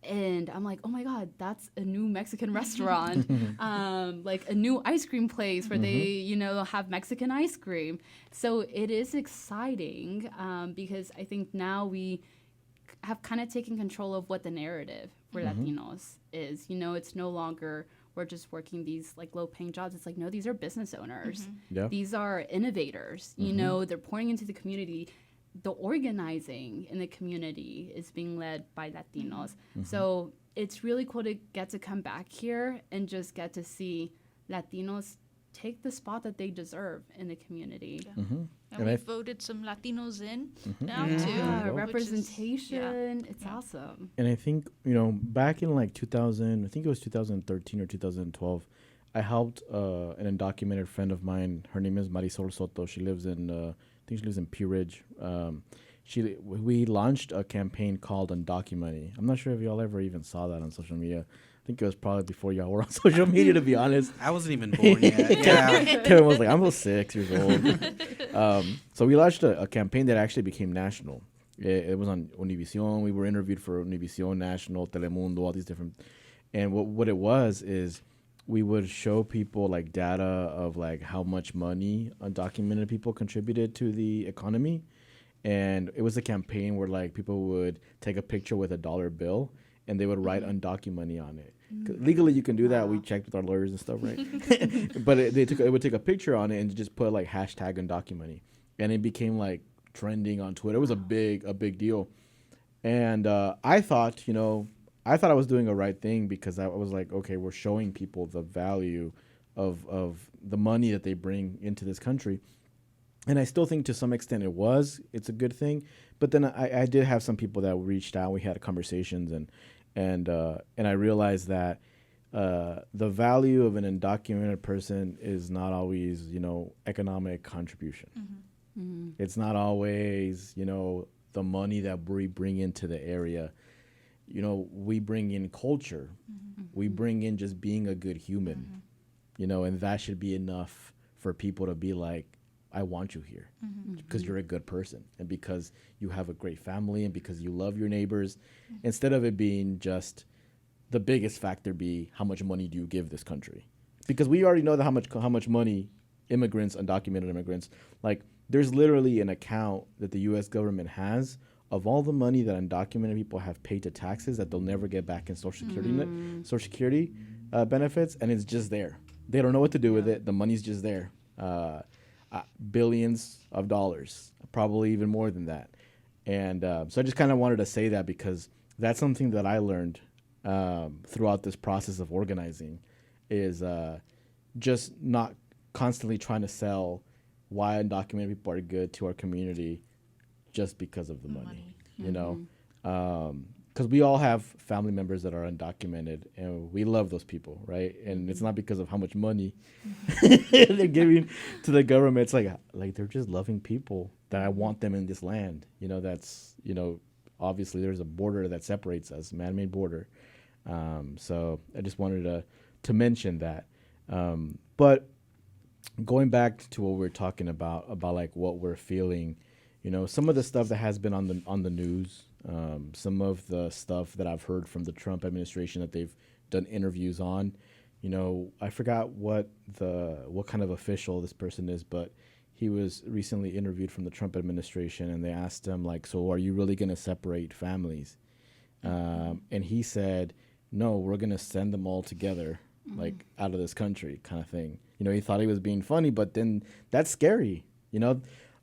And I'm like, oh my God, that's a new Mexican restaurant, like a new ice cream place where they, have Mexican ice cream. So it is exciting because I think now we have kind of taken control of what the narrative for Latinos is. It's no longer we're just working these like low-paying jobs. It's like, no, these are business owners. Yeah. These are innovators. They're pouring into the community. The organizing in the community is being led by Latinos. So it's really cool to get to come back here and just get to see Latinos take the spot that they deserve in the community. Yeah. And we voted some Latinos in now too. Yeah, representation. It's awesome. And I think, back in like 2000, I think it was 2013 or 2012, I helped an undocumented friend of mine. Her name is Marisol Soto. She lives in, I think she lives in Pea Ridge. We launched a campaign called Undocumented. I'm not sure if y'all ever even saw that on social media. I think it was probably before y'all were on social media, to be honest. I wasn't even born yet. Yeah. Kevin was like, I'm about 6 years old. So we launched a campaign that actually became national. It was on Univision. We were interviewed for Univision, National, Telemundo, all these different. And what it was is we would show people like data of like how much money undocumented people contributed to the economy. And it was a campaign where like people would take a picture with a dollar bill and they would write undocumented on it. Legally, you can do that. We checked with our lawyers and stuff, right? But it would take a picture on it and just put like hashtag undocumented, and it became like trending on Twitter. It was a big deal, and I thought I was doing a right thing because I was like, okay, we're showing people the value of the money that they bring into this country. And I still think to some extent it's a good thing. But then I did have some people that reached out. We had conversations and I realized that the value of an undocumented person is not always, economic contribution. It's not always, the money that we bring into the area. We bring in culture. We bring in just being a good human, and that should be enough for people to be like, I want you here because you're a good person and because you have a great family and because you love your neighbors, instead of it being just the biggest factor be how much money do you give this country, because we already know that how much money immigrants, undocumented immigrants, like there's literally an account that the U.S. government has of all the money that undocumented people have paid to taxes that they'll never get back in Social Security benefits, and it's just there. They don't know what to do with it. The money's just there. Billions of dollars, probably even more than that. And so I just kind of wanted to say that because that's something that I learned throughout this process of organizing is just not constantly trying to sell why undocumented people are good to our community just because of the money. Because we all have family members that are undocumented, and we love those people, right? And it's not because of how much money they're giving to the government. It's like they're just loving people that I want them in this land. That's, obviously there's a border that separates us, man-made border. So I just wanted to mention that. But going back to what we were talking about like what we're feeling, some of the stuff that has been on the news, some of the stuff that I've heard from the Trump administration that they've done interviews on, I forgot what kind of official this person is, but he was recently interviewed from the Trump administration, and they asked him like, so are you really going to separate families? And he said, no, we're going to send them all together, like out of this country kind of thing. He thought he was being funny, but then that's scary.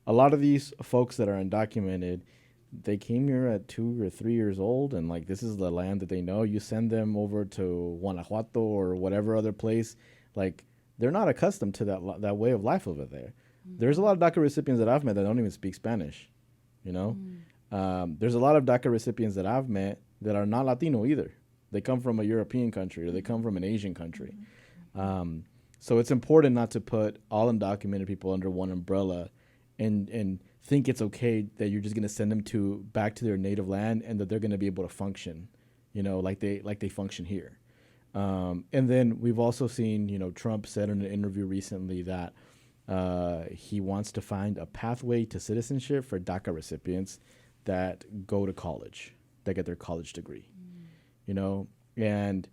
A lot of these folks that are undocumented, they came here at 2 or 3 years old, and like this is the land that they know. You send them over to Guanajuato or whatever other place, like they're not accustomed to that way of life over there. There's a lot of DACA recipients that I've met that don't even speak Spanish. There's a lot of DACA recipients that I've met that are not Latino either. They come from a European country or they come from an Asian country. So it's important not to put all undocumented people under one umbrella and think it's okay that you're just going to send them back to their native land and that they're going to be able to function, like they function here. And then we've also seen, Trump said in an interview recently that he wants to find a pathway to citizenship for DACA recipients that go to college, that get their college degree. and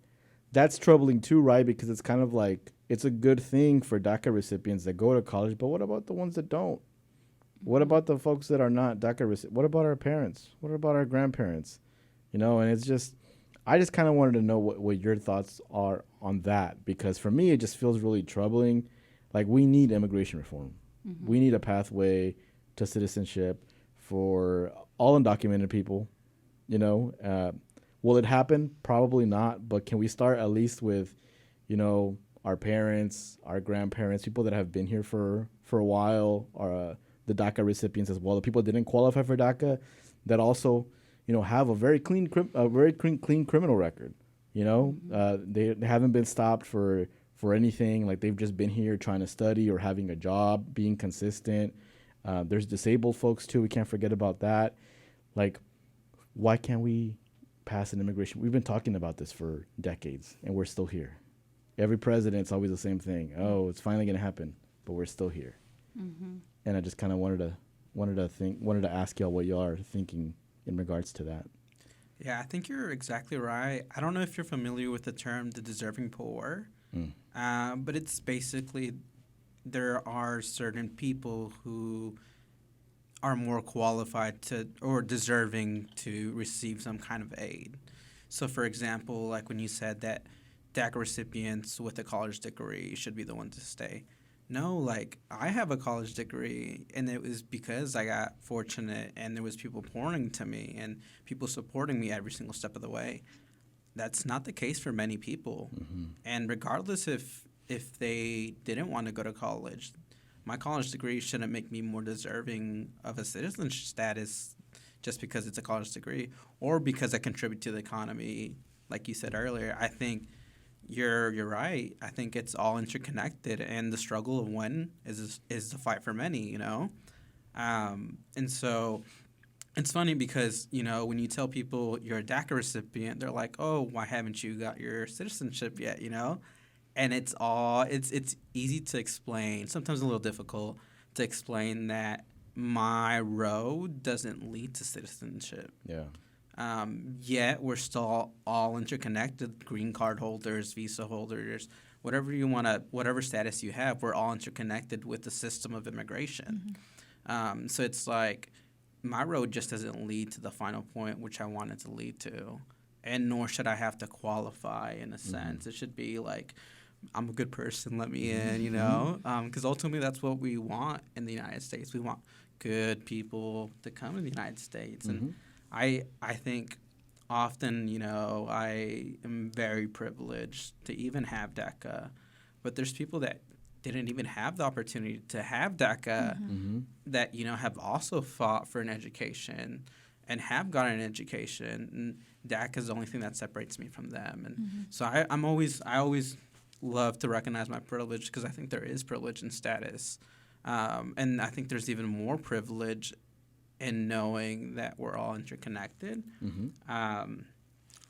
that's troubling too, right? Because it's kind of like it's a good thing for DACA recipients that go to college, but what about the ones that don't? What about the folks that are not DACA recipients? What about our parents? What about our grandparents? And it's just, I just kind of wanted to know what your thoughts are on that, because for me, it just feels really troubling. Like, we need immigration reform. We need a pathway to citizenship for all undocumented people. Will it happen? Probably not. But can we start at least with, our parents, our grandparents, people that have been here for a while, or the DACA recipients as well, the people that didn't qualify for DACA, that also, have a very clean criminal record. They haven't been stopped for anything. Like, they've just been here trying to study or having a job, being consistent. There's disabled folks too. We can't forget about that. Like, why can't we pass an immigration? We've been talking about this for decades, and we're still here. Every president's always the same thing. Oh, it's finally going to happen, but we're still here. And I just kind of wanted to ask y'all what y'all are thinking in regards to that. Yeah, I think you're exactly right. I don't know if you're familiar with the term the deserving poor, but it's basically there are certain people who are more qualified to or deserving to receive some kind of aid. So, for example, like when you said that DACA recipients with a college degree should be the ones to stay. No, like, I have a college degree, and it was because I got fortunate and there was people pouring to me and people supporting me every single step of the way. That's not the case for many people. And regardless if they didn't want to go to college, my college degree shouldn't make me more deserving of a citizenship status just because it's a college degree or because I contribute to the economy. Like you said earlier, I think you're right. I think it's all interconnected, and the struggle of one is the fight for many, And so it's funny because, when you tell people you're a DACA recipient, they're like, oh, why haven't you got your citizenship yet, And it's easy to explain, sometimes a little difficult to explain that my road doesn't lead to citizenship. Yeah. Yet we're still all interconnected, green card holders, visa holders, whatever status you have, we're all interconnected with the system of immigration. So it's like my road just doesn't lead to the final point, which I want it to lead to, and nor should I have to qualify in a sense. It should be like, I'm a good person, let me in, because ultimately that's what we want in the United States. We want good people to come to the United States. And I think often, I am very privileged to even have DACA, but there's people that didn't even have the opportunity to have DACA that, have also fought for an education and have gotten an education. And DACA is the only thing that separates me from them. And so I always love to recognize my privilege, because I think there is privilege in status. And I think there's even more privilege in knowing that we're all interconnected.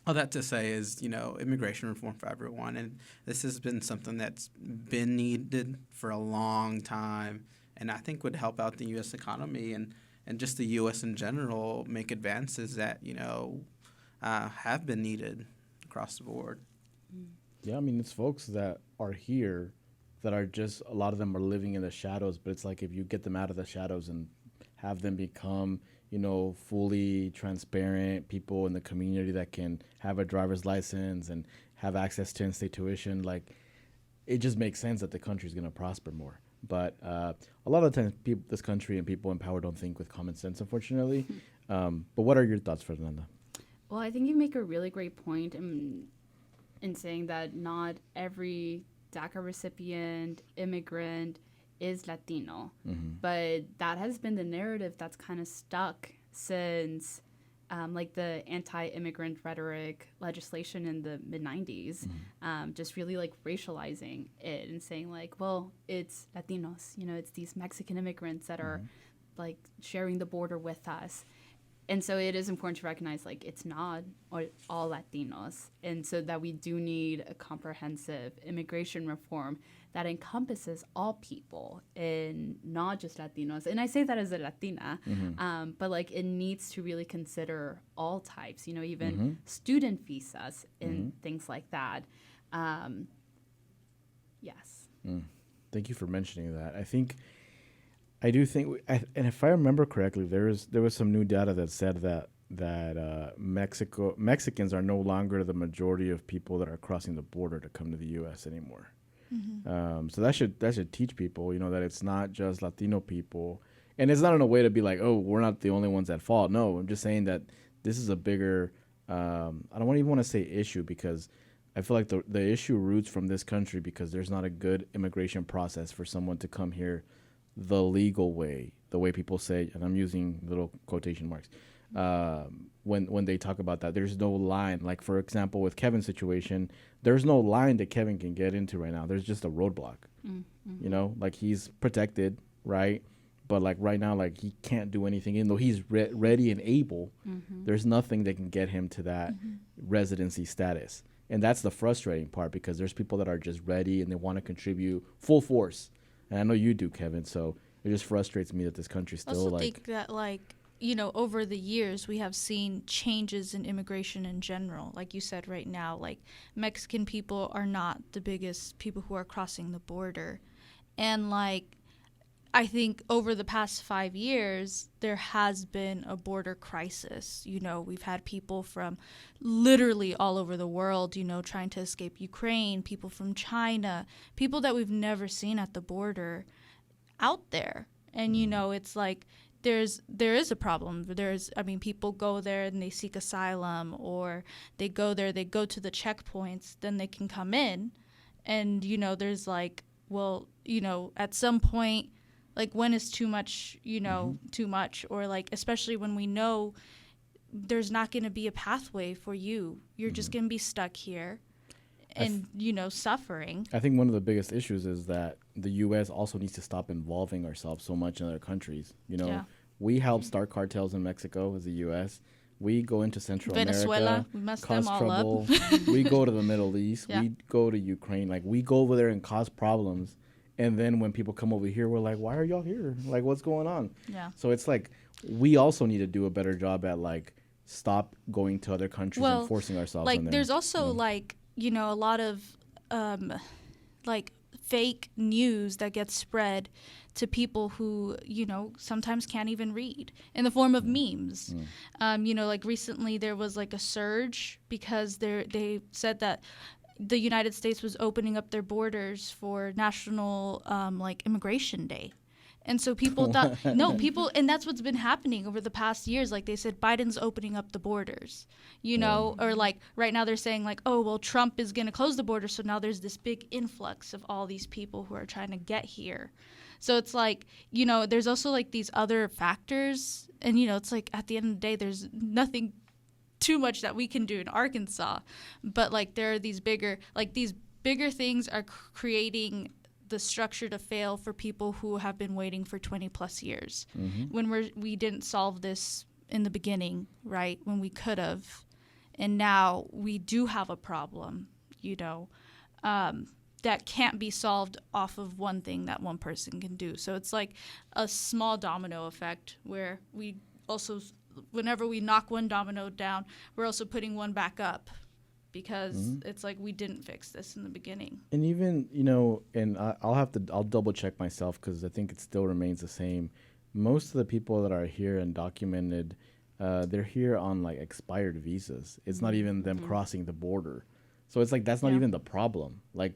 All that to say is, immigration reform for everyone. And this has been something that's been needed for a long time, and I think would help out the U.S. economy and just the U.S. in general make advances that, have been needed across the board. Yeah, I mean, it's folks that are here that are just, a lot of them are living in the shadows, but it's like if you get them out of the shadows and have them become, fully transparent people in the community that can have a driver's license and have access to in-state tuition, like, it just makes sense that the country's going to prosper more. But a lot of times this country and people in power don't think with common sense, unfortunately. But what are your thoughts, Fernanda? Well, I think you make a really great point in saying that not every DACA recipient, immigrant is Latino. But that has been the narrative that's kind of stuck since like the anti-immigrant rhetoric legislation in the mid-90s, just really like racializing it and saying like, well, it's Latinos, it's these Mexican immigrants that are like sharing the border with us. And so it is important to recognize, like, it's not all Latinos. And so that we do need a comprehensive immigration reform that encompasses all people and not just Latinos. And I say that as a Latina, but, like, it needs to really consider all types, you know, even student visas and things like that. Yes. Thank you for mentioning that. I do think, and if I remember correctly, there was some new data that said that Mexicans are no longer the majority of people that are crossing the border to come to the U.S. anymore. So that should teach people, you know, that it's not just Latino people, and it's not in a way to be like, oh, we're not the only ones at fault. No, I'm just saying that this is a bigger, I don't even want to say issue, because I feel like the issue roots from this country because there's not a good immigration process for someone to come here the legal way, the way people say, and I'm using little quotation marks, when they talk about that. There's no line. Like, for example, with Kevin's situation, there's no line that Kevin can get into right now. There's just a roadblock. You know, like, he's protected, right? But, like, right now, like, he can't do anything. Even though he's ready and able, there's nothing that can get him to that residency status. And that's the frustrating part, because there's people that are just ready and they want to contribute full force. And I know you do, Kevin, so it just frustrates me that this country's still, also think that, like, you know, over the years we have seen changes in immigration in general. Like you said, right now, like, Mexican people are not the biggest people who are crossing the border. And, like, I think over the past 5 years, there has been a border crisis. You know, we've had people from literally all over the world, you know, trying to escape Ukraine, people from China, people that we've never seen at the border out there. And, you know, it's like there is a problem. People go there and they seek asylum, or they go there, they go to the checkpoints, then they can come in. And, you know, there's like, well, you know, at some point, like, when is too much, you know, too much? Or, like, especially when we know there's not going to be a pathway for you. You're just going to be stuck here and, you know, suffering. I think one of the biggest issues is that the U.S. also needs to stop involving ourselves so much in other countries. You know, we help start cartels in Mexico as the U.S. We go into Central Venezuela, America, we messed cause them all trouble. up. We go to the Middle East. We go to Ukraine. Like, we go over there and cause problems. And then when people come over here, we're like, why are y'all here? Like, what's going on? Yeah. So it's like, we also need to do a better job at, like, stop going to other countries and forcing ourselves like, on them. There's also, like, you know, a lot of, like, fake news that gets spread to people who, you know, sometimes can't even read, in the form of memes. You know, like, recently there was, like, a surge because they said that the United States was opening up their borders for National, like, Immigration Day. And so people thought, and that's what's been happening over the past years. Like, they said, Biden's opening up the borders, you know, or, like, right now they're saying, like, oh, well, Trump is going to close the border. So now there's this big influx of all these people who are trying to get here. So it's like, you know, there's also, like, these other factors. And, you know, it's like, at the end of the day, there's nothing too much that we can do in Arkansas, but, like, there are these bigger things are creating the structure to fail for people who have been waiting for 20 plus years. When we didn't solve this in the beginning, right, when we could have, and now we do have a problem, you know, that can't be solved off of one thing that one person can do. So it's like a small domino effect where we also, whenever we knock one domino down, we're also putting one back up, because it's like we didn't fix this in the beginning. And even, you know, and I'll double check myself, because I think it still remains the same. Most of the people that are here and documented, they're here on, like, expired visas. It's not even them crossing the border. So it's like, that's not even the problem. Like,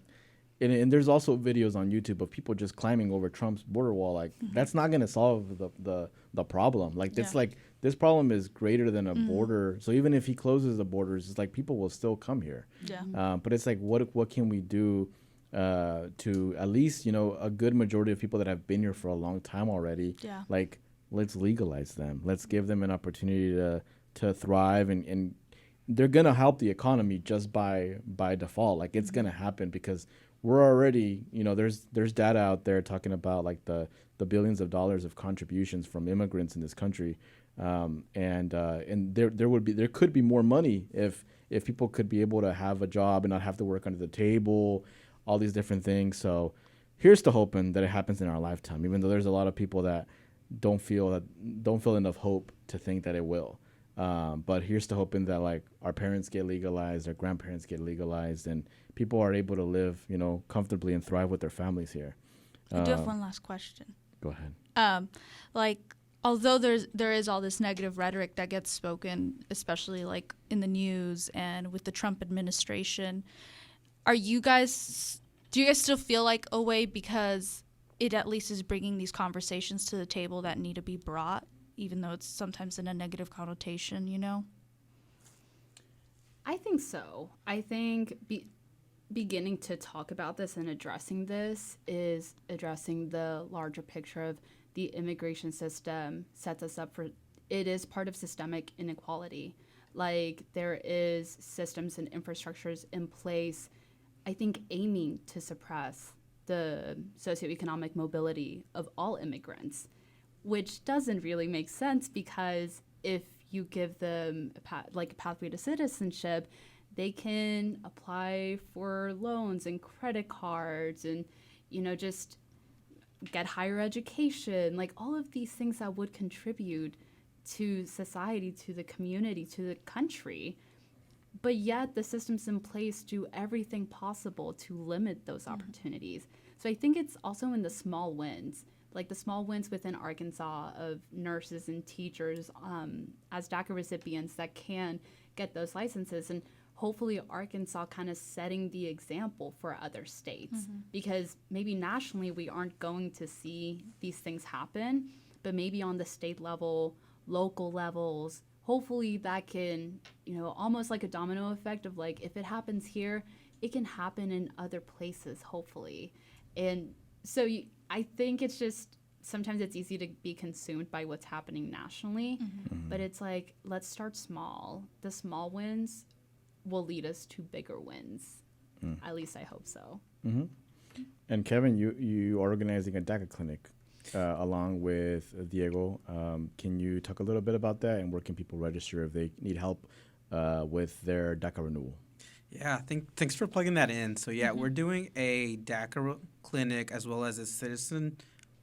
and there's also videos on YouTube of people just climbing over Trump's border wall. Like, that's not going to solve the problem. Like, it's like, this problem is greater than a border. So even if he closes the borders, it's like people will still come here. But it's like, what can we do to at least, you know, a good majority of people that have been here for a long time already, like, let's legalize them. Let's give them an opportunity to thrive, and they're going to help the economy just by default. Like, it's going to happen, because we're already, you know, there's data out there talking about, like, the billions of dollars of contributions from immigrants in this country. And there could be more money if people could be able to have a job and not have to work under the table, all these different things. So here's to hoping that it happens in our lifetime, even though there's a lot of people that don't feel enough hope to think that it will. But here's to hoping that like our parents get legalized, our grandparents get legalized, and people are able to live, comfortably and thrive with their families here. I do have one last question. Go ahead. Although there is all this negative rhetoric that gets spoken, especially like in the news and with the Trump administration, do you guys still feel like a way because it at least is bringing these conversations to the table that need to be brought, even though it's sometimes in a negative connotation, I think so. I think beginning to talk about this and addressing this is addressing the larger picture of the immigration system sets us up for, it is part of systemic inequality. Like there is systems and infrastructures in place, I think aiming to suppress the socioeconomic mobility of all immigrants, which doesn't really make sense because if you give them a pathway to citizenship, they can apply for loans and credit cards and, just get higher education, like all of these things that would contribute to society, to the community, to the country. But yet the systems in place do everything possible to limit those opportunities. So I think it's also in the small wins, like the small wins within Arkansas of nurses and teachers as DACA recipients that can get those licenses. And hopefully Arkansas kind of setting the example for other states, because maybe nationally we aren't going to see these things happen, but maybe on the state level, local levels, hopefully that can, almost like a domino effect of like, if it happens here, it can happen in other places, hopefully. And so I think it's just, sometimes it's easy to be consumed by what's happening nationally, but it's like, let's start small. The small wins will lead us to bigger wins. At least I hope so. And Kevin, you are organizing a DACA clinic along with Diego. Can you talk a little bit about that and where can people register if they need help with their DACA renewal? Yeah, thanks for plugging that in. So we're doing a DACA clinic as well as a citizen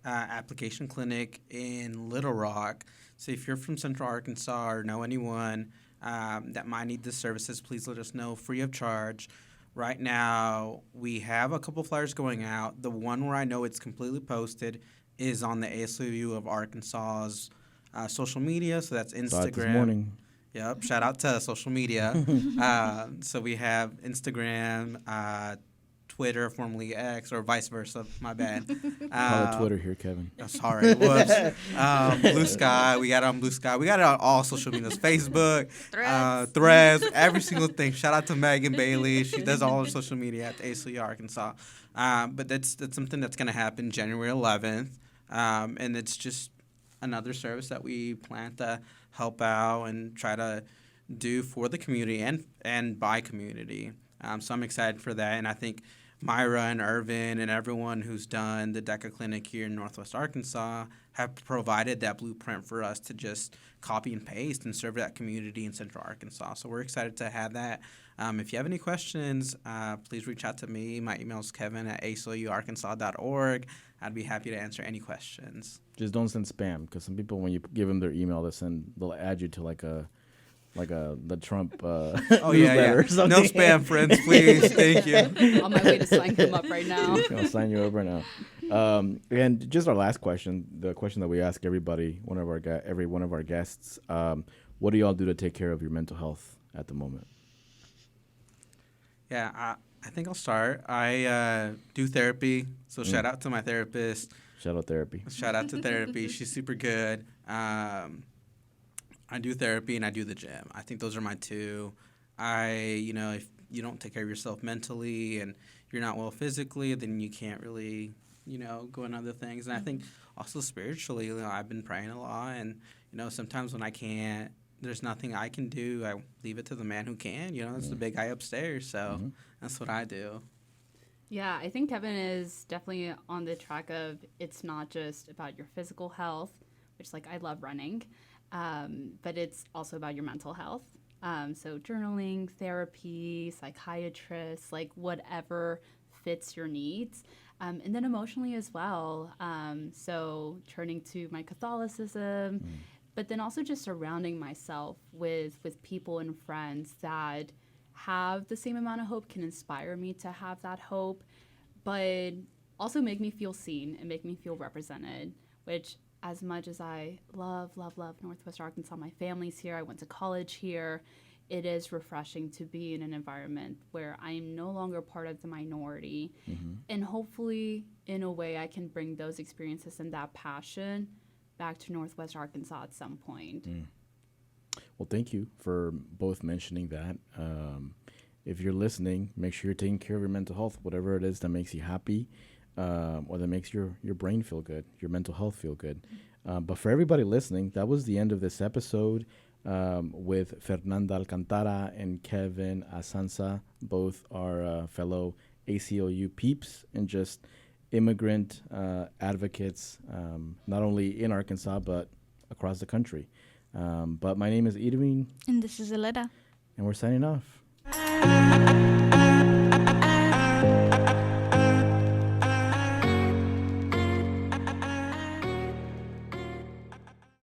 application clinic in Little Rock. So if you're from Central Arkansas or know anyone that might need the services, please let us know, free of charge. Right now, we have a couple flyers going out. The one where I know it's completely posted is on the ACLU of Arkansas's social media. So that's Instagram. Saw it this morning. Yep. Shout out to social media. So we have Instagram, Twitter, formerly X, or vice versa. My bad. Call it Twitter here, Kevin. Oh, sorry. Whoops. Blue Sky. We got it on Blue Sky. We got it on all social medias. Facebook, Threads, every single thing. Shout out to Megan Bailey. She does all her social media at the ACLU Arkansas. But that's something that's going to happen January 11th. And it's just another service that we plan to help out and try to do for the community and by community. So I'm excited for that. And I think Myra and Irvin and everyone who's done the DACA clinic here in Northwest Arkansas have provided that blueprint for us to just copy and paste and serve that community in Central Arkansas. So we're excited to have that. If you have any questions, please reach out to me. My email is kevin@acluarkansas.org. I'd be happy to answer any questions. Just don't send spam, because some people, when you give them their email, they'll add you to the Trump newsletter or something. No spam, friends, please. Thank you. On my way to sign him up right now. I'll sign you up right now. And just our last question, the question that we ask everybody, every one of our guests, what do y'all do to take care of your mental health at the moment? Yeah, I think I'll start. I do therapy, so shout out to my therapist. Shout out therapy. Shout out to therapy. She's super good. I do therapy and I do the gym. I think those are my two. If you don't take care of yourself mentally and you're not well physically, then you can't really, go in other things. And I think also spiritually, I've been praying a lot. And, sometimes when I can't, there's nothing I can do. I leave it to the man who can. It's the big guy upstairs. So that's what I do. Yeah, I think Kevin is definitely on the track of it's not just about your physical health, which I love running. but it's also about your mental health. So journaling, therapy, psychiatrists, like whatever fits your needs. And then emotionally as well. So turning to my Catholicism, but then also just surrounding myself with people and friends that have the same amount of hope, can inspire me to have that hope, but also make me feel seen and make me feel represented, which as much as I love Northwest Arkansas, my family's here, I went to college here, it is refreshing to be in an environment where I am no longer part of the minority. And hopefully, in a way, I can bring those experiences and that passion back to Northwest Arkansas at some point. Well, thank you for both mentioning that. If you're listening, make sure you're taking care of your mental health, whatever it is that makes you happy, or that makes your brain feel good, your mental health feel good. But for everybody listening, that was the end of this episode with Fernanda Alcantara and Kevin Azanza. Both are fellow ACLU peeps and just immigrant advocates, not only in Arkansas, but across the country. But my name is Irvin. And this is Elena. And we're signing off.